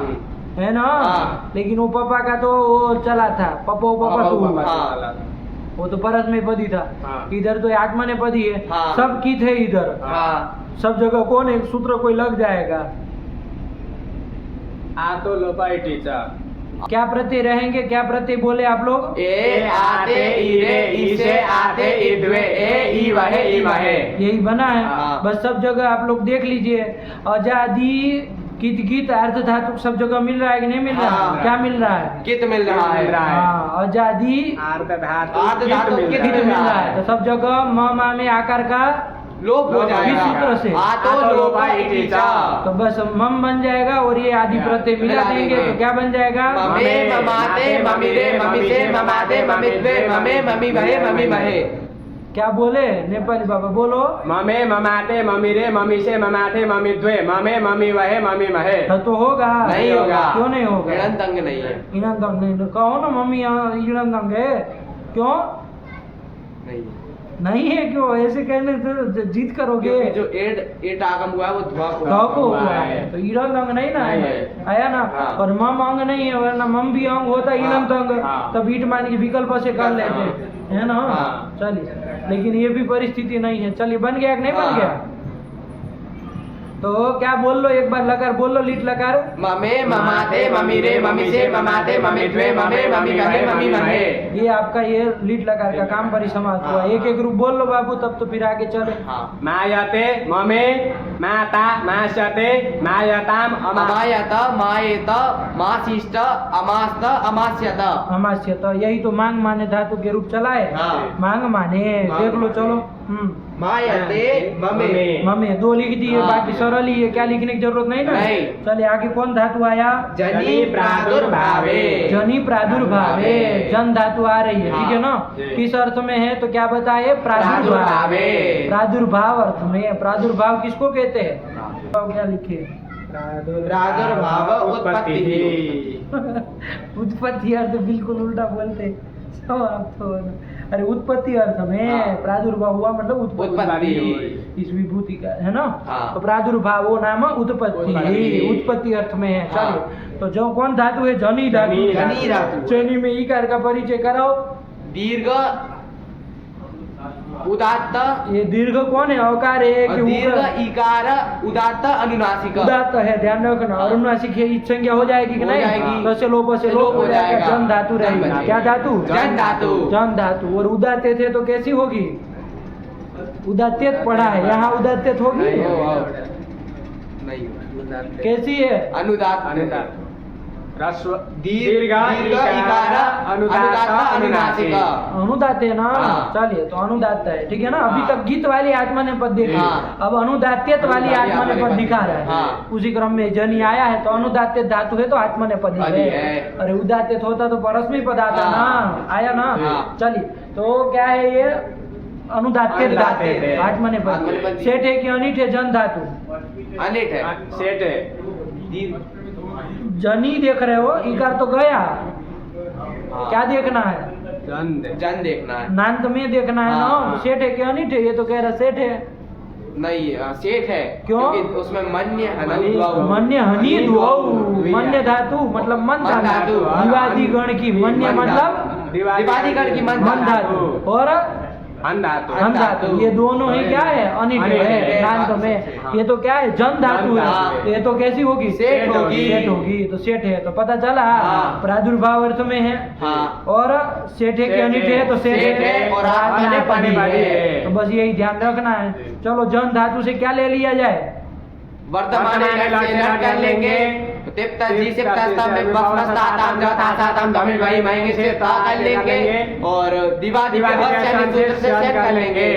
है ना? हाँ। लेकिन वो पापा का तो वो चला था। पप्पो पापा तू। हाँ। वो तो परत में पदी था। हाँ। इधर तो आत्मा ने पदी है। हाँ। सब की थे इधर। हाँ। सब जगह कौन एक सूत्र कोई लग जाएगा। आ तो लोपाई टीचर। क्या प्रत्यय रहेंगे? क्या प्रत्यय बोले आप लोग? ए आते इरे इसे आते इद्वे ए ई वहे ई वहे। यही बना है। हाँ। बस सब जगह आप लोग देख लीजिए। आजादी कित गीत अर्ध धातु सब जगह मिल रहा है कि नहीं मिल रहा है? हाँ। क्या मिल रहा है? कित मिल रहा है। हाँ, आजादी अर्ध धातु अर्ध धातु कित कित मिल मिल रहा रहा है। तो सब जगह म मा में आकार का लोप हो जाएगा। किस सूत्र से? आतो लोपा इति च। तो बस मम बन जाएगा और ये आदि प्रत्यय मिला देंगे तो क्या बन जाएगा? ममे ममाते ममिरे ममिसे ममाते ममिद्वे ममे ममी भये ममी भये। क्या बोले नेपाली बाबा बोलो? ममे ममाते ममिरे ममिसे ममाते ममिद्वे ममे ममी वहे ममी महे। तो होगा? नहीं होगा। क्यों नहीं होगा? ऋण तंग नहीं है। इनन तंग नहीं तो कहो ना मम्मी यहाँ इनन तंग है। क्यों नहीं नहीं है? क्यों ऐसे कहने से जीत करोगे? क्योंकि जो एड आगम हुआ है वो धुआ को गाँव को हुआ हुआ है। है तो इरन अंग नहीं ना नहीं है। है। आया ना? हाँ। और मम अंग नहीं है वरना मम भी अंग होता है इरन अंग हाँ। तब ईट मान के विकल्प से कर लेते है ना? हाँ। चलिए लेकिन ये भी परिस्थिति नहीं है। चलिए बन गया कि नहीं बन हाँ। गया? तो क्या बोल लो एक बार लकार बोल लो लीट लकार। ममे ममाते ममिरे ममिसे ममाते ममिद्वे ममे ममी भये ममी भये। ये आपका ये लीट लकार का काम परिसमाप्त हुआ। एक एक ग्रुप बोल लो बाबू तब तो फिर आगे चले। हाँ। मायते ममे माता मास्यते मायताम अमायत मायेत मासिष्ट अमास्त अमास्यत। अमास्य तो यही तो मांग माने धातु के रूप चला है। हाँ। मांग माने देख लो चलो। मायते ममे। मम्मी दो लिख दिए हाँ। बाकी सरल ही है। क्या लिखने की जरूरत नहीं ना? नहीं। चलिए आगे कौन धातु आया? जनि प्रादुर्भावे। जनी प्रादुर्भावे जन धातु आ रही है। हाँ। ठीक है ना? जी। किस अर्थ में है तो क्या बताए? प्रादुर्भाव। प्रादुर्भावे। प्रादुर्भाव अर्थ में। प्रादुर्भाव किसको कहते हैं? क्या लिखे? प्रादुर्भाव उत्पत्ति। उत्पत्ति अर्थ बिल्कुल उल्टा बोलते। सब आप तो अरे उत्पत्ति अर्थ में हाँ। प्रादुर्भाव हुआ मतलब उत्पत्ति। इस विभूति का है ना? हाँ। तो प्रादुर्भाव वो नाम उत्पत्ति उत्पत्ति अर्थ में है। हाँ। चलिए तो जो कौन धातु है? जनी धातु। जनी धातु। जनी में इकार का परिचय कराओ। दीर्घ उदात्त। ये दीर्घ कौन है? अकार है कि दीर्घ उकार? इकार उदात्त अनुनासिक। उदात्त है ध्यान रखना। और अनुनासिक है इस संज्ञा हो जाएगी कि हो नहीं? जाएगी। तो से लोप हो जाएगा। जन धातु रहेगी। जन क्या धातु? जन धातु। जन धातु। और उदात्ते थे तो कैसी होगी? उदात्तेत पढ़ा है यहाँ उदात्तेत होगी? नहीं कैसी है? अनुदात्त। रस्व दीर्घ इकार अनुदात्त अनुनासिक। अनुदात है ना? हाँ। चलिए तो अनुदात है। ठीक है ना? अभी हाँ। तक गीत वाली आत्मा ने पद देखी। हाँ। अब अनुदात्यत वाली आत्मा ने पद दिखा रहा है। हाँ। उसी क्रम में जनी आया है तो अनुदात्यत धातु है तो आत्मा ने पद पदी है। है। अरे उदात्यत होता तो परस्मै पद आता हाँ। ना? आया ना? हाँ। चलिए तो क्या है ये? अनुदात्यत धातु अनुदात्यत है। आत्मा ने आत्मा ने पद। पद। सेठ है कि अनिट है? जन धातु। अनिट है। सेठ है। जनी देख रहे हो? इकार तो गया। हाँ। क्या देखना है? जन देखना है। नान्त में देखना है ना? हाँ। तो सेठ है कि अनिट है? ये तो कह रहा सेठ है। नहीं सेठ है। क्यों? क्योंकि उसमें मन्य हनि हुआ। मन्य हनी दुआऊ। मन्य धातु मतलब मन मन धातु। दिवादी गण की मन्य मतलब दिवादीगण की मन मन धातु और अन धातु। धन धातु। ये दोनों ही क्या है? अनिट अनिट है है। नान्त में। ये तो क्या है? जन धातु जन है। धातु। ये तो कैसी होगी? सेठ होगी। सेठ होगी। तो सेठ है तो पता चला हाँ। प्रादुर्भाव अर्थ में है। हाँ। और सेठ है कि अनिट है तो सेठ सेठ है है और और आत्मा ने आत्मा ने पदी पदी है। है। तो बस यही ध्यान रखना है। चलो जन धातु से क्या ले लिया जाए? वर्तमान लट कर लेंगे। तिप्त जी से तस्तम में बसमस्तातम जतासातम तमिल भाई महेंगे से ता कर लेंगे। और दिवा दिवा शन सूत्र से शन कर लेंगे।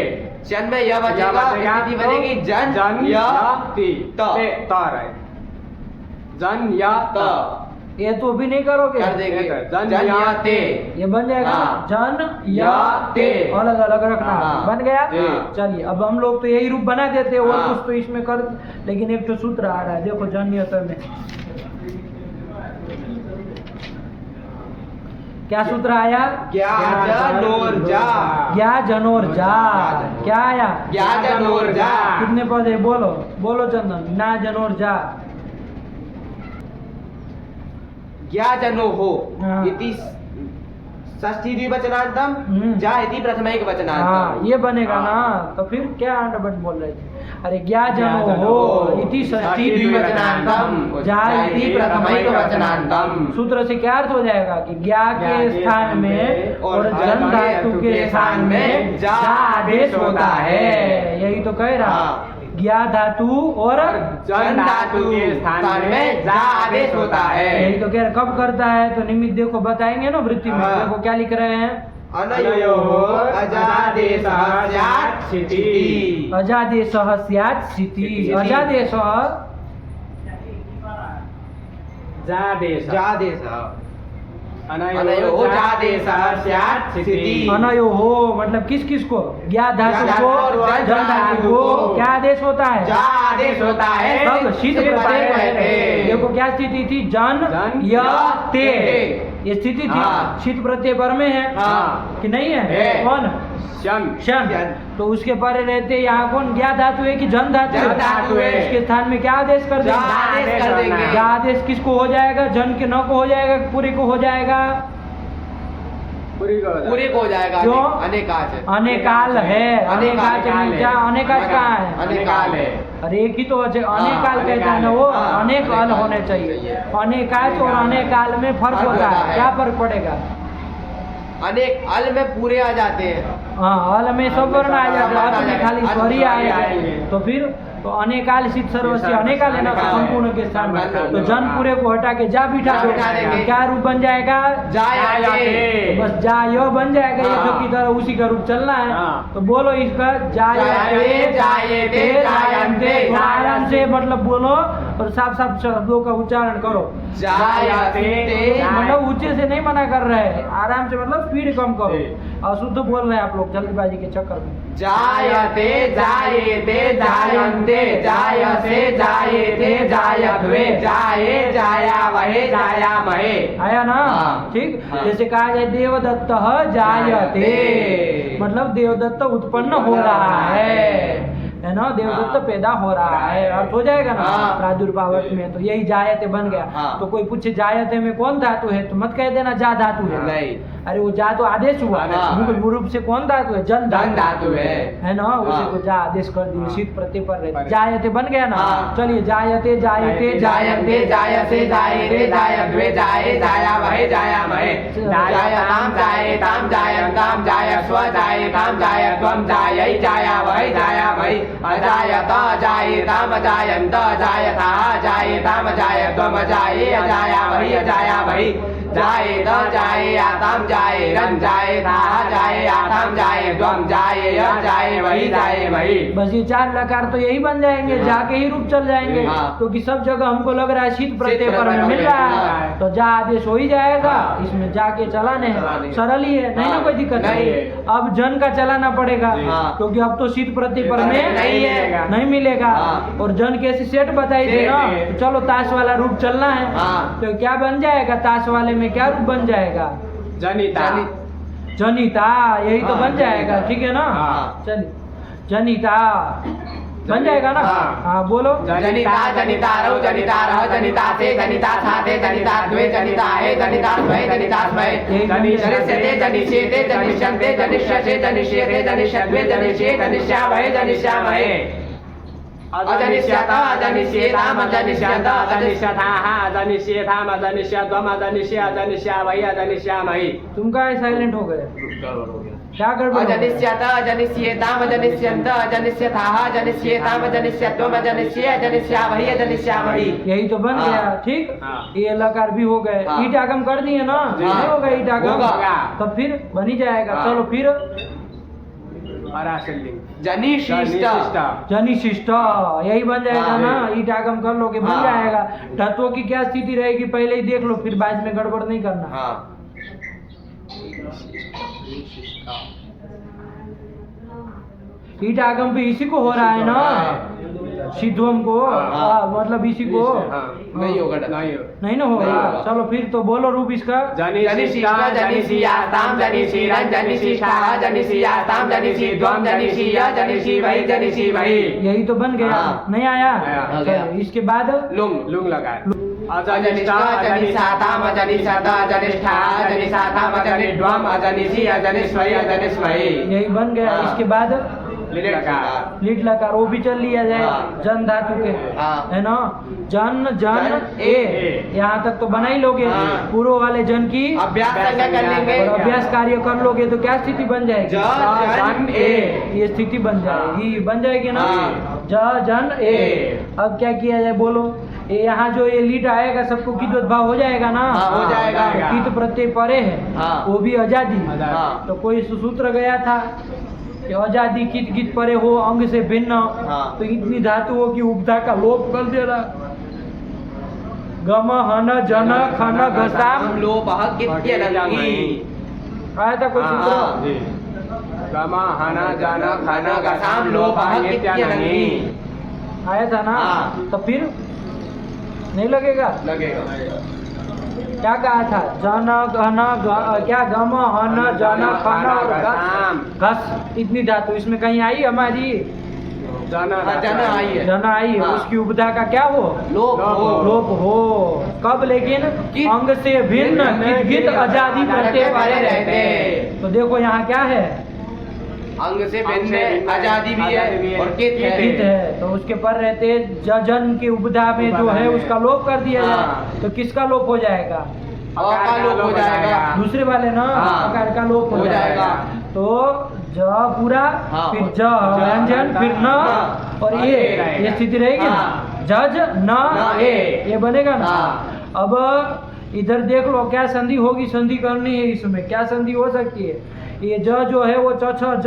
शन में यह बचेगा स्थिति बनेगी जन या ती त। जन या त। ये तो भी नहीं करोगे? कर देंगे। जन जन या या ते। ये बन जाएगा हाँ। ना? जन या या ते ते। अलग अलग रखना। हाँ। बन गया? जी। चलिए अब हम लोग तो यही रूप बना देते हैं और हाँ। कुछ तो इसमें कर। लेकिन एक तो सूत्र आ रहा है देखो जन्यत में। क्या सूत्र आया? ज्ञा जनोर जा। ज्ञा जनोर जा। क्या आया? ज्ञा जनोर जा। कितने पद है? बोलो बोलो चंदन। ना जनोर जा। ज्ञा जनो हो हाँ। इति षष्ठी द्विवचनांतम हम्म। जा इति प्रथमैक हाँ वचनांतम। ये बनेगा ना? तो फिर क्या आंडबट बोल रहे थे? अरे ज्ञा जनो हो इति षष्ठी द्विवचनांतम जा इति प्रथमैक वचनांतम। सूत्र से क्या अर्थ हो जाएगा कि ज्ञा के स्थान में और जन धातु के स्थान में जा आदेश होता है। यही तो कह रहा। हाँ। ज्ञा धातु और जन धातु के स्थान में जा आदेश होता है। यही तो कह रहे कब करता है, तो निमित्त देखो बताएंगे ना वृत्ति में। हाँ। देखो क्या लिख रहे हैं, अनयोः अजादेशः स्यात् स्थितिः। अजादेशः स्यात् स्थितिः। अजादेशः जादेशः अनयोः जादेशः स्यात् स्थितिः। अनयोः मतलब किस किस को, ज्ञा धातु ज्ञा को धातु और जन धातु को क्या आदेश होता है, जा आदेश होता है। तब शीत शीत प्रत्यय प्रत्यय है। देखो क्या स्थिति थी, जन जन य ते, ते। ये स्थिति थी। हाँ। शीत प्रत्यय पर में है हाँ। कि नहीं है, है। कौन, शन शन। तो उसके परे रहते यहाँ कौन, ज्ञा धातु है कि जन धातु जन धातु है। इसके स्थान में क्या आदेश कर जा देंगे, आदेश कर देंगे। क्या आदेश किसको हो जाएगा, जन के न को हो जाएगा, पूरे को हो जाएगा, पूरी को हो जाएगा। क्यों? अनेकाच अनेकाल है। अनेकाच अनेकाल में है। क्या, अनेकाच कहाँ है, अनेकाल है। अरे एक ही तो अनेकाल कहता है ना वो, हाँ, अनेक अल अनेकाल होने चाहिए। चाहिए। अनेकाच और अनेकाल में फर्क फर्क होता होता है, है। क्या फर्क पड़ेगा, अनेक अल में पूरे आ जाते हैं। हाँ अल में सब वर्ण आ जाते हैं, आ अल में जाएगा। खाली अल स्वरी में आएगा। आएंगे। तो फिर तो अनेकाल शीत सर्वस्व अनेकाल है ना, तो अनेकाल है। संपूर्ण के स्थान में। हाँ। तो जन पूरे को हटा के जा बिठा जा दो, बिठा देंगे। क्या रूप बन जाएगा, जायते। बस जा यो बन जाएगा, ये हाँ। जो की तरह उसी का रूप चलना है। हाँ। तो बोलो इसका, जायते, जायते, जायन्ते। थोड़ा आराम से मतलब बोलो और साफ साफ शब्दों का उच्चारण करो। जायते मतलब ऊंचे से नहीं मना कर रहे हैं, आराम से मतलब स्पीड कम करो। अशुद्ध बोल रहे हैं आप लोग जल्दबाजी के चक्कर में। जायते जायते जायन्ते जायसे जायते जायध्वे जाये जायावहे जायामहे। आया ना, हाँ। ठीक। हाँ। जैसे कहा जाए देवदत्त जायते, जायते। मतलब देवदत्त उत्पन्न हो रहा है ना, देवदत्त हाँ। पैदा हो रहा है, अर्थ हो जाएगा ना हाँ। प्रादुर्भाव में। तो यही जायते बन गया। हाँ। तो कोई पूछे जायते में कौन धातु है, तो मत कह देना जा धातु है। नहीं। अरे वो जा तो आदेश हुआ, हाँ। मूल रूप से कौन धातु है, जन धन धातु है ना, उसी हाँ। को जा आदेश कर दिए, शीत प्रत्यय पर रहते। पर- जायते बन गया ना। हाँ। चलिए जायते जायते जायन्ते जायसे जायते जायध्वे जाये जायावहे जायामहे जायताम जायेताम जायन्ताम जायस्व जायेताम जायत्वम जायै जायावहे जायामहि अजायत अजायेताम अजायन्त अजायथाः अजायेताम अजायत्वम अजाये अजायावहि अजायामहि जायेत जायेयाताम जायेरन् जायेथाः जायेयाताम जायेत्वम जायेय जायेमहि जायेमहि। बस ये चार लकार तो यही बन जाएंगे, हाँ। जाके ही रूप चल जाएंगे। हाँ। क्योंकि सब जगह हमको लग रहा है शीत प्रत्यय पर में मिल रहा है, हाँ। तो जा आदेश हो ही जाएगा। हाँ। इसमें जाके चलाने हैं, चलाने। सरल ही है, नहीं ना हाँ। कोई दिक्कत नहीं नहीं। है। अब जन का चलाना पड़ेगा, हाँ। क्योंकि अब तो शीत प्रत्यय पर में नहीं है। नहीं मिलेगा। हाँ। और जन कैसे सेट बताई थी सेट ना, है। तो चलो ताश वाला रूप चलना है। हाँ। तो क्या बन जाएगा, ताश वाले में क्या रूप बन जाएगा, जनिता जनिता, यही तो हाँ, बन जाएगा, जनिता। ठीक है ना। हाँ। चलिए जनिता बन जाएगा ना। हाँ। हाँ बोलो, जनिता जनितारौ जनितारः जनितासे जनितासाते जनिताद्वे जनिताहे जनितास्मै जनितास्मै जनिष्यते जनिष्येते जनिष्यन्ते जनिष्यसे जनिष्येते जनिष्यद्वे जनिष्ये जनिष्यामहे जनिष्यामहे अजनिष्यत अजनिष्येताम अजनिष्यत अजनिष्यथाः अजनिष्येथाम अजनिष्यत्वम अजनिष्य अजनिष्यामहि अजनिष्यामहि। तुम का साइलेंट हो गए, क्या गड़बड़ हो गया? अजनिष्यत अजनिष्येताम अजनिष्यन्त अजनिष्यथाः अजनिष्येताम अजनिष्यत्वम अजनिष्ये अजनिष्यामहि अजनिष्यामहि। यही तो बन हाँ। गया, ठीक। हाँ। ये लकार भी हो गए, हाँ। ईट आगम कर दिए ना, नहीं होगा ईट आगम, होगा। तो फिर बन ही जाएगा। हाँ। चलो फिर पराशल्लिंग जनिशिष्ट जनिशिष्ट, यही बन जाएगा हाँ। ना, ईट आगम कर लोगे बन हाँ। जाएगा। तत्वों की क्या स्थिति रहेगी पहले ही देख लो, फिर बाद में गड़बड़ नहीं करना। हाँ ईट आगम भी इसी को हो रहा है ना, सिद्धोम को। हाँ। मतलब इसी को नहीं होगा नहीं हो। नहीं ना होगा। हाँ। चलो फिर तो बोलो रूप इसका, जनिशिष्ट जनिशियास्ताम जनिशीरन् जनिशिष्टाः जनिशियास्ताम जनिशीध्वम् जनिशीय जनिशीवै जनिशीवहि। यही तो बन गया। हाँ। नहीं आया, आया। आ गया। चलो, इसके बाद लुंग लुंग लगा अजनिष्ठ अजनिषाताम अजनिषत अजनिष्ठाः अजनिषाताम अजनिध्वम् अजनिषि अजनिष्वै अजनिष्वहि। यही बन गया। हाँ। इसके बाद लकार लीट लकार, वो भी चल लिया जाए। हाँ। जन धातु के हाँ। है ना, जन जन जन, ए, ए। यहाँ तक तो बना ही लोगे। हाँ। पूर्व वाले जन की अभ्यास संज्ञा कर लेंगे। और अभ्यास कार्य कर लोगे तो क्या स्थिति बन जाएगी, जन ए। ये स्थिति बन जाएगी, बन जाएगी ना। हाँ। ज जन ए। अब क्या किया जाए बोलो, ये यहाँ जो ये लीट आएगा सबको कित भाव हो जाएगा ना। हाँ, हो जाएगा। तो कित प्रत्यय परे है, हाँ। वो भी आजादी। हाँ। तो कोई सूत्र गया था कि आजादी कित कित परे हो अंग से भिन्न, हाँ। तो इतनी धातुओं की उपधा का लोप कर दे रहा। गम हन जन खन घसाम लोप कित्य नंगी। आया था कोई सूत्र? हाँ। जी गमा हना जाना खाना गसाम लोप कित्य नंगी। आया था ना। हाँ। तो फिर नहीं लगेगा? लगेगा। क्या कहा था? जन घन क्या गम हन जन खन और घस, इतनी धातु इसमें कहीं आई हमारी? जन आई है। जन आई है। हाँ। उसकी उपधा का क्या हो? लोप हो। लोप हो। कब? लेकिन कित अंग से भिन्न कित कित आजादी प्रत्यय परे रहते। तो देखो यहाँ क्या है? अंग से भिन्न आजादी भी है और कित कित है। है, तो उसके पर रहते जन के उपधा में जो है उसका लोप कर दिया जाए। हाँ। तो किसका लोप हो जाएगा? का लोप हो जाएगा। दूसरे वाले ना हाँ। आकार का लोप हो हो जाएगा। जाएगा। तो ज पूरा, हाँ। फिर ज व्यंजन, फिर न हाँ। और ये स्थिति रहेगी ना। हाँ। जज न ए, ये बनेगा ना। हाँ। अब इधर देख लो क्या संधि होगी, संधि करनी है इसमें। क्या संधि हो सकती है? ये ज जो है वो च छ ज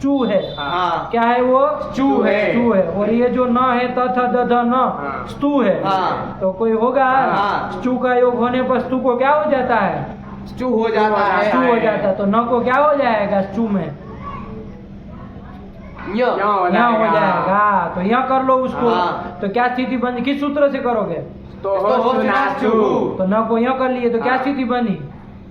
चू है। हाँ। क्या है वो? चू है। चू है। और ये जो न है त थ द ध न स्तु है। हाँ। तो कोई होगा? हाँ। स्तु का योग होने पर स्तु को क्या हो जाता है? चू हो जाता है। स्तु हो जाता है। तो न को क्या हो जाएगा स्तु में? यहाँ हो जाएगा। तो यहाँ कर लो उसको। हाँ। तो क्या स्थिति बनी? किस सूत्र से करोगे? तो हो सुनाचू। तो न को यहाँ कर लिए तो क्या हाँ। स्थिति बनी?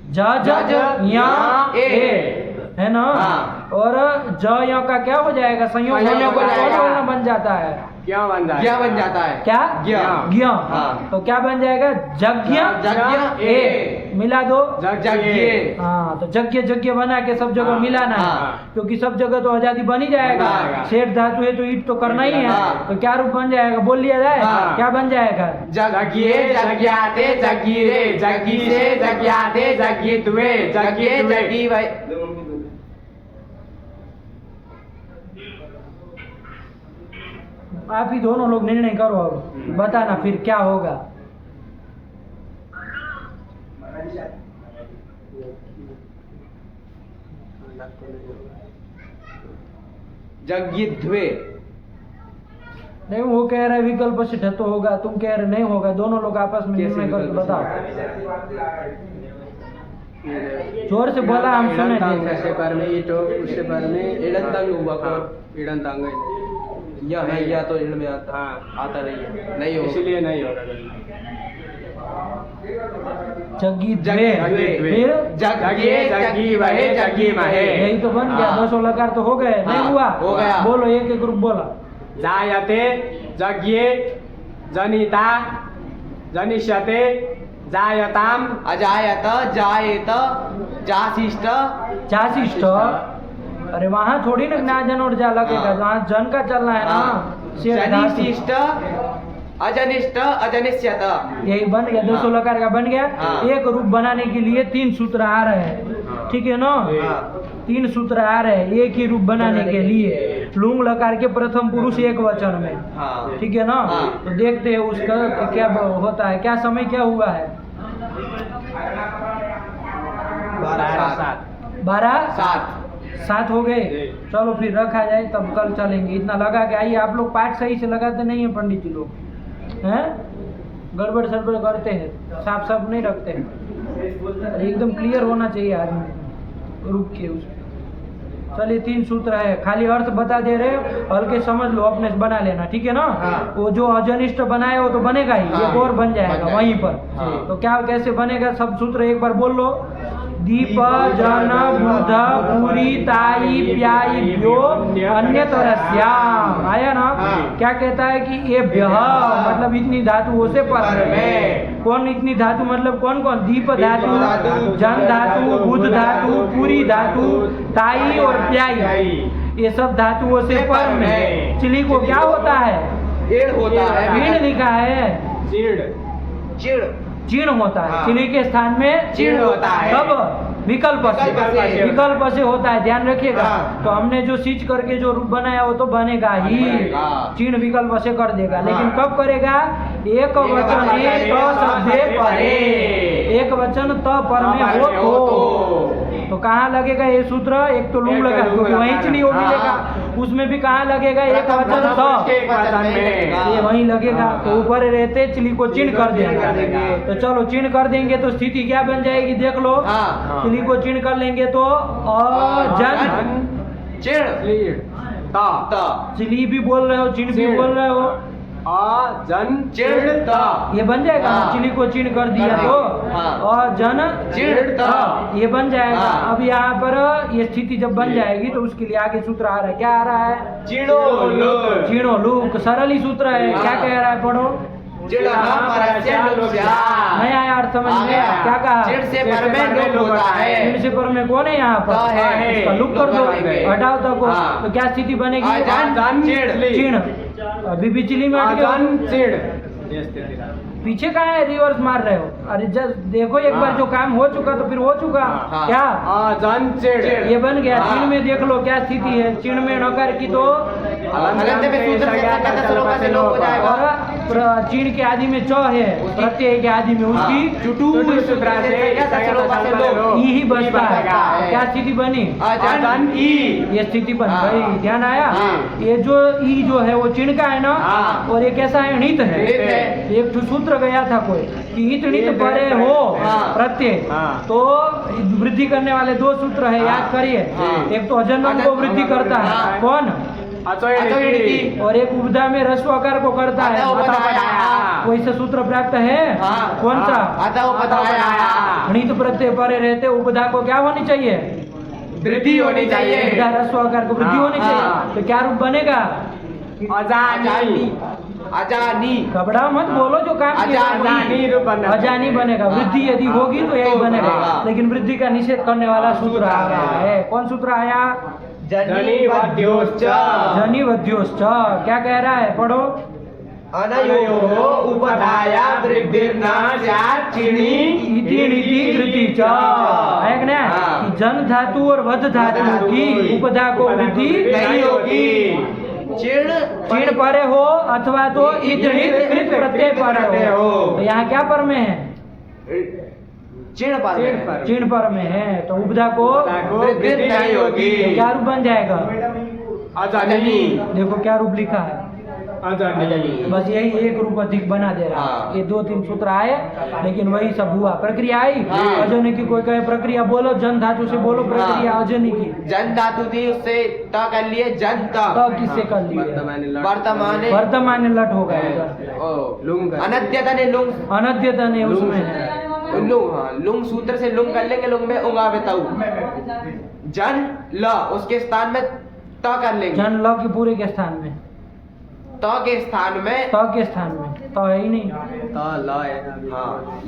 ज जज यहाँ ए। है ना। हाँ। और ज यहाँ का क्या हो जाएगा? संयोग संयोग होने हो पर जाएगा। कौन बन जाता है? क्या बन जाएगा? क्या बन जाता है? क्या? ज्ञ। ज्ञ। हाँ। तो क्या बन जाएगा? जज्ञ जज्ञ ए। मिला दो। जज्ञ। हाँ, तो जज्ञ जज्ञ बना के सब जगह हाँ। मिलाना है। हाँ। क्योंकि सब जगह तो आजादी बन ही जाएगा। बन जाएगा। शेष धातु है तो ईट तो करना ही है। हाँ। तो क्या रूप बन जाएगा? बोल लिया जाए। हाँ। क्या बन जाएगा? जज्ञे जज्ञाते जज्ञिरे जज्ञिषे जज्ञाते जज्ञित्वे जज्ञे जज्ञि भाई। आप ही दोनों लोग निर्णय करो, अब बताना फिर क्या होगा। जज्ञित्वे। नहीं, वो कह रहे विकल्प से ठतो होगा, तुम कह रहे नहीं होगा। दोनों लोग आपस में निर्णय करके बताओ। जोर से बोला, हम सुने नहीं। से पर में ईटो उससे पर में इड़ंतंग हुआ को। इड़न तांग या है या तो इड़ में आता। हाँ। आता नहीं है। नहीं होगा। इसलिए नहीं होगा। जग्गी द्वे, फिर जज्ञे जज्ञि वहे जज्ञि महे। यही तो बन गया। हाँ। 200 लकार तो हो गए। नहीं हाँ, हुआ? हो गया। बोलो, एक एक ग्रुप बोला। जायते जज्ञे जनिता जनिष्यते जायताम अजायत जायेत जाशिष्ट जाशिष्ट। अरे वहाँ थोड़ी ना जन और जा लगेगा, हाँ। जहाँ जन का चलना है ना। शेष धातु। जनिशिष्ट अजनिष्ट अजनिष्यत। यही बन गया। 200 लकार का बन गया। हाँ। एक रूप बनाने के लिए 3 सूत्र आ रहे हैं। ठीक है ना। हाँ। 3 सूत्र आ रहे हैं एक ही रूप बनाने के लिए। लुंग लकार के प्रथम पुरुष एक वचन में। हाँ। ठीक है ना। हाँ। तो देखते हैं उसका कि क्या होता है। क्या समय क्या हुआ है? 12 हो गए। चलो फिर रखा जाए, तब कल चलेंगे। इतना लगा के आइए। आप लोग पाठ सही से लगाते नहीं है पंडित जी लोग, हैं? गड़बड़ सड़बड़ करते हैं, साफ साफ नहीं रखते हैं। अरे एकदम क्लियर होना चाहिए आदमी, रुक के उस। चलिए 3 सूत्र है, खाली अर्थ बता दे रहे हो, हल्के समझ लो, अपने से बना लेना। ठीक है ना। हाँ। वो जो अजनिष्ठ बनाए वो तो बनेगा ही। हाँ। एक और बन जाएगा वहीं पर। हाँ। तो क्या कैसे बनेगा? सब सूत्र एक बार बोल लो। दीप जन बुध पूरी ताई प्याई व्यो अन्य तरस्याम। आया ना। हाँ। क्या कहता है कि ये ब्यह मतलब इतनी धातुओं से पर में। कौन इतनी धातु मतलब कौन कौन? दीप धातु, जन धातु, बुध धातु, पूरी धातु, ताई और प्याई, ये सब धातुओं से पर में। चिली को क्या होता है? एड़ होता है। चीड़ लिखा है। चीड़ चिड़ चीण होता है। हाँ। चिली के स्थान में चीड़ होता है। कब? विकल्प से, विकल्प से होता है, ध्यान रखिएगा। हाँ। तो हमने जो सींच करके जो रूप बनाया वो तो बनेगा ही, बनेगा। चिन्ह विकल्प से कर देगा। लेकिन हाँ। कब करेगा? एक वचन तो शब्दे परे, एक वचन तो पर में हो तो कहाँ लगेगा ये सूत्र? एक तो लूम लगा, क्योंकि वहीं चिली वो मिलेगा। उसमें भी कहाँ लगेगा? एक वचन तो, ये वहीं लगेगा। तो ऊपर रहते चिली को चिन्ह कर देंगे। तो चलो चिन्ह कर देंगे तो स्थिति क्या बन जाएगी देख लो। हाँ। चिली को चिन्ह कर लेंगे तो अजन, चिड़ ता चिली भी बोल रहे हो, चिन्ह भी बोल रहे हो, अजन चिड़ता ये बन जाएगा ना। हाँ। चिली को चिन्ह कर दिया तो हाँ। अजन चिड़ता ये बन जाएगा। हाँ। अब यहाँ पर ये स्थिति जब बन जाएगी तो उसके लिए आगे सूत्र आ रहा है। क्या आ रहा है? चिड़ो लोग चिड़ो लुक, सरल ही सूत्र है। हाँ। क्या कह रहा है? पढ़ो। चिड़ परस्य लुप्स्या नहीं आया अर्थ समझ में? क्या कहा? चिड़ से पर में लोग होता है। चिड़ से पर में कौन है यहाँ पर? तो है। इसका लुक कर दो, लुक कर देंगे। हटाओ तक को। हाँ। तो क्या स्थिति बनेगी? अजन चिड़ चिड़। अभी भी चिली में अटके हो। अजन चिड़ ये स्थिति है। पीछे कहाँ है? रिवर्स मार रहे हो। अरे जब देखो एक बार जो काम हो चुका तो फिर हो चुका। हाँ। क्या अजन चिड़ ये बन गया? हाँ। चिन्ह में देख लो क्या स्थिति है। चिन्ह में नकार की तो हलंत में सूत्र से सकता श्लोक से लोप हो जाएगा। और चिन्ह के आदि में च है, प्रत्यय के आदि में उसकी चुटू सूत्र से श्लोक से लोप ई ही बचता है। क्या स्थिति बनी? अजन ई ये स्थिति बन हाँ। गई। ध्यान आया? हाँ। ये जो ई जो है वो चिन्ह का है ना, हाँ। और ये कैसा है? णित है। णित है। एक तो सूत्र गया था कोई कि ईट णित परे हो हाँ। प्रत्यय, हाँ। तो वृद्धि करने वाले दो सूत्र है, याद हाँ। करिए। हाँ। एक तो अजन्म को वृद्धि करता है, हाँ। कौन? अचोयनिति और एक उपधा में ह्रस्व आकार को करता है। अतः उपधाया। कोई से सूत्र प्राप्त है? हाँ। कौन सा? अतः उपधाया। णित प्रत्यय परे रहते उपधा को क्या होनी चाहिए? वृद्धि होनी चाहिए। उपधा ह्रस्व आकार को वृद्धि होनी हाँ। चाहिए। तो क्या रूप बनेगा? अजानी अजानी घबरा मत, बोलो जो काम किया। अजानी रूप बनना अजानी बनेगा। वृद्धि यदि होगी तो यही बनेगा। हाँ। लेकिन वृद्धि का निषेध करने वाला सूत्र आ रहा है। कौन सूत्र आया? जनी वद्योश्च जनी वध्योश्च। क्या कह रहा है? पढ़ो। अनयोः उपधाया वृद्धिर्न स्यात् चिणी इति नीति धृति च। है कि नहीं? हाँ। कि जन धातु और वध धातु की उपधा को वृद्धि नहीं होगी। चिड़ चिड़ परे हो अथवा तो इतणित कृत प्रत्यय परे हो। तो यहाँ क्या पर में है? चिड़ पर में। चिड़ पर में है तो उपधा को वृद्धि नहीं होगी। तो क्या रूप बन जाएगा? अजानी देखो क्या रूप लिखा है। अजानी बस यही एक रूप अधिक बना दे रहा है। हाँ। ये 2-3 सूत्र आए लेकिन वही सब हुआ। प्रक्रिया आई। हाँ। अजनी की कोई कहे प्रक्रिया बोलो, जन धातु से बोलो प्रक्रिया हाँ। अजनी की। जन धातु थी उससे त कर लिए जन त। तो किससे कर लिए? वर्तमान वर्तमान लट हो गया उधर। लुंग अनद्यता ने लुंग अनद्यता ने उसमें है। लुंग हाँ लुंग सूत्र से लुंग कर लेंगे। लुंग में उंगावे ताऊ जन ल उसके स्थान में त कर लेंगे। जन ल की पूरे के स्थान में, त के स्थान में त के स्थान में तो है ही नहीं। हाँ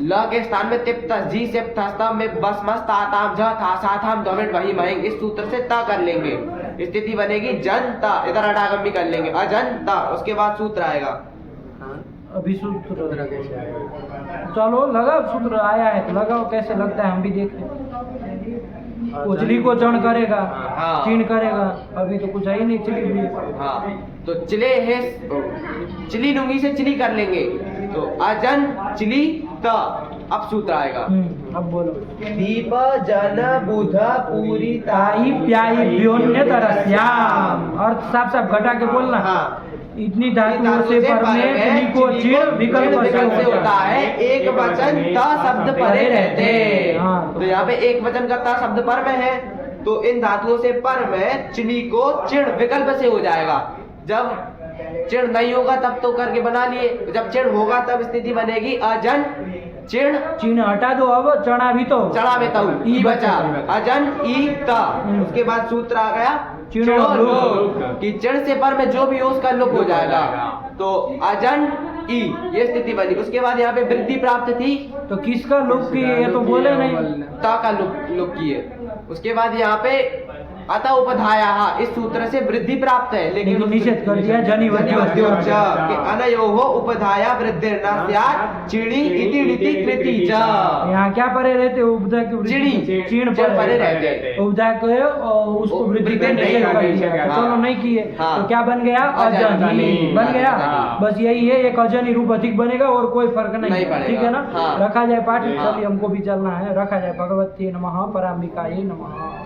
ल के स्थान में तिप जी से थस्ता में बस मस ताताम झ था साथाम दोमिट वही महेंगे। इस सूत्र से त कर लेंगे। स्थिति बनेगी जनता। इधर हटागम कर लेंगे अजंता। उसके बाद सूत्र आएगा अभी सूत्र चलो लगाओ। सूत्र आया है तो लगाओ। कैसे लगता है हम भी देखें। उजली को चण करेगा, हाँ। चीन करेगा। अभी तो कुछ है ही नहीं। चिली भी हाँ तो चिले है चिली लुंगी से चिली कर लेंगे तो अजन चिली त। अब सूत्र आएगा अब बोलो। दीप जन बुध पूरी ताई प्याई व्योन्य तरस्याम। अर्थ साफ साफ घटा के बोलना। हाँ। इतनी धातुओं से पर में चिली को चिड़ विकल्प से होता है। एक वचन त शब्द परे रहते हैं। हाँ। तो यहाँ पे एक वचन का त शब्द पर में है तो इन धातुओं से पर में चिली को चिड़ विकल्प से हो जाएगा। जब चिड़ नहीं होगा तब तो करके बना लिए। जब चिड़ होगा तब स्थिति बनेगी अजन चिड़ चिन्ह हटा दो। अब चढ़ा भी तो चढ़ा बेताऊ ई बचा अजन ई त। उसके बाद सूत्र आ गया चिड़ो लुक। कि चिड़ से पर में जो भी हो उसका लुक हो जाएगा। तो अजन ई ये स्थिति बनी। उसके बाद यहाँ पे वृद्धि प्राप्त थी तो किसका लुक की? ये तो बोले नहीं। ता का लुक की है। उसके बाद यहाँ पे अतः उपधायाः इस सूत्र से वृद्धि प्राप्त है, लेकिन निषेध कर दिया जनिवद्योच कि अनयोः उपधाया वृद्धिर्न स्यात् चिड़ी इति रीति कृति च। यहाँ क्या परे रहते उपधा की चिड़ी चीण परे रहते उपधा को उसको वृद्धि का निषेध कर दिया, चलो नहीं किए तो क्या बन गया अजनी बन गया। बस यही है, एक अजनी रूप अधिक बनेगा और कोई फर्क नहीं, ठीक है ना। रखा जाए पाठ, चलिए हमको भी चलना है। रखा जाए। भगवती नमः, पराम्बिकायै नमः।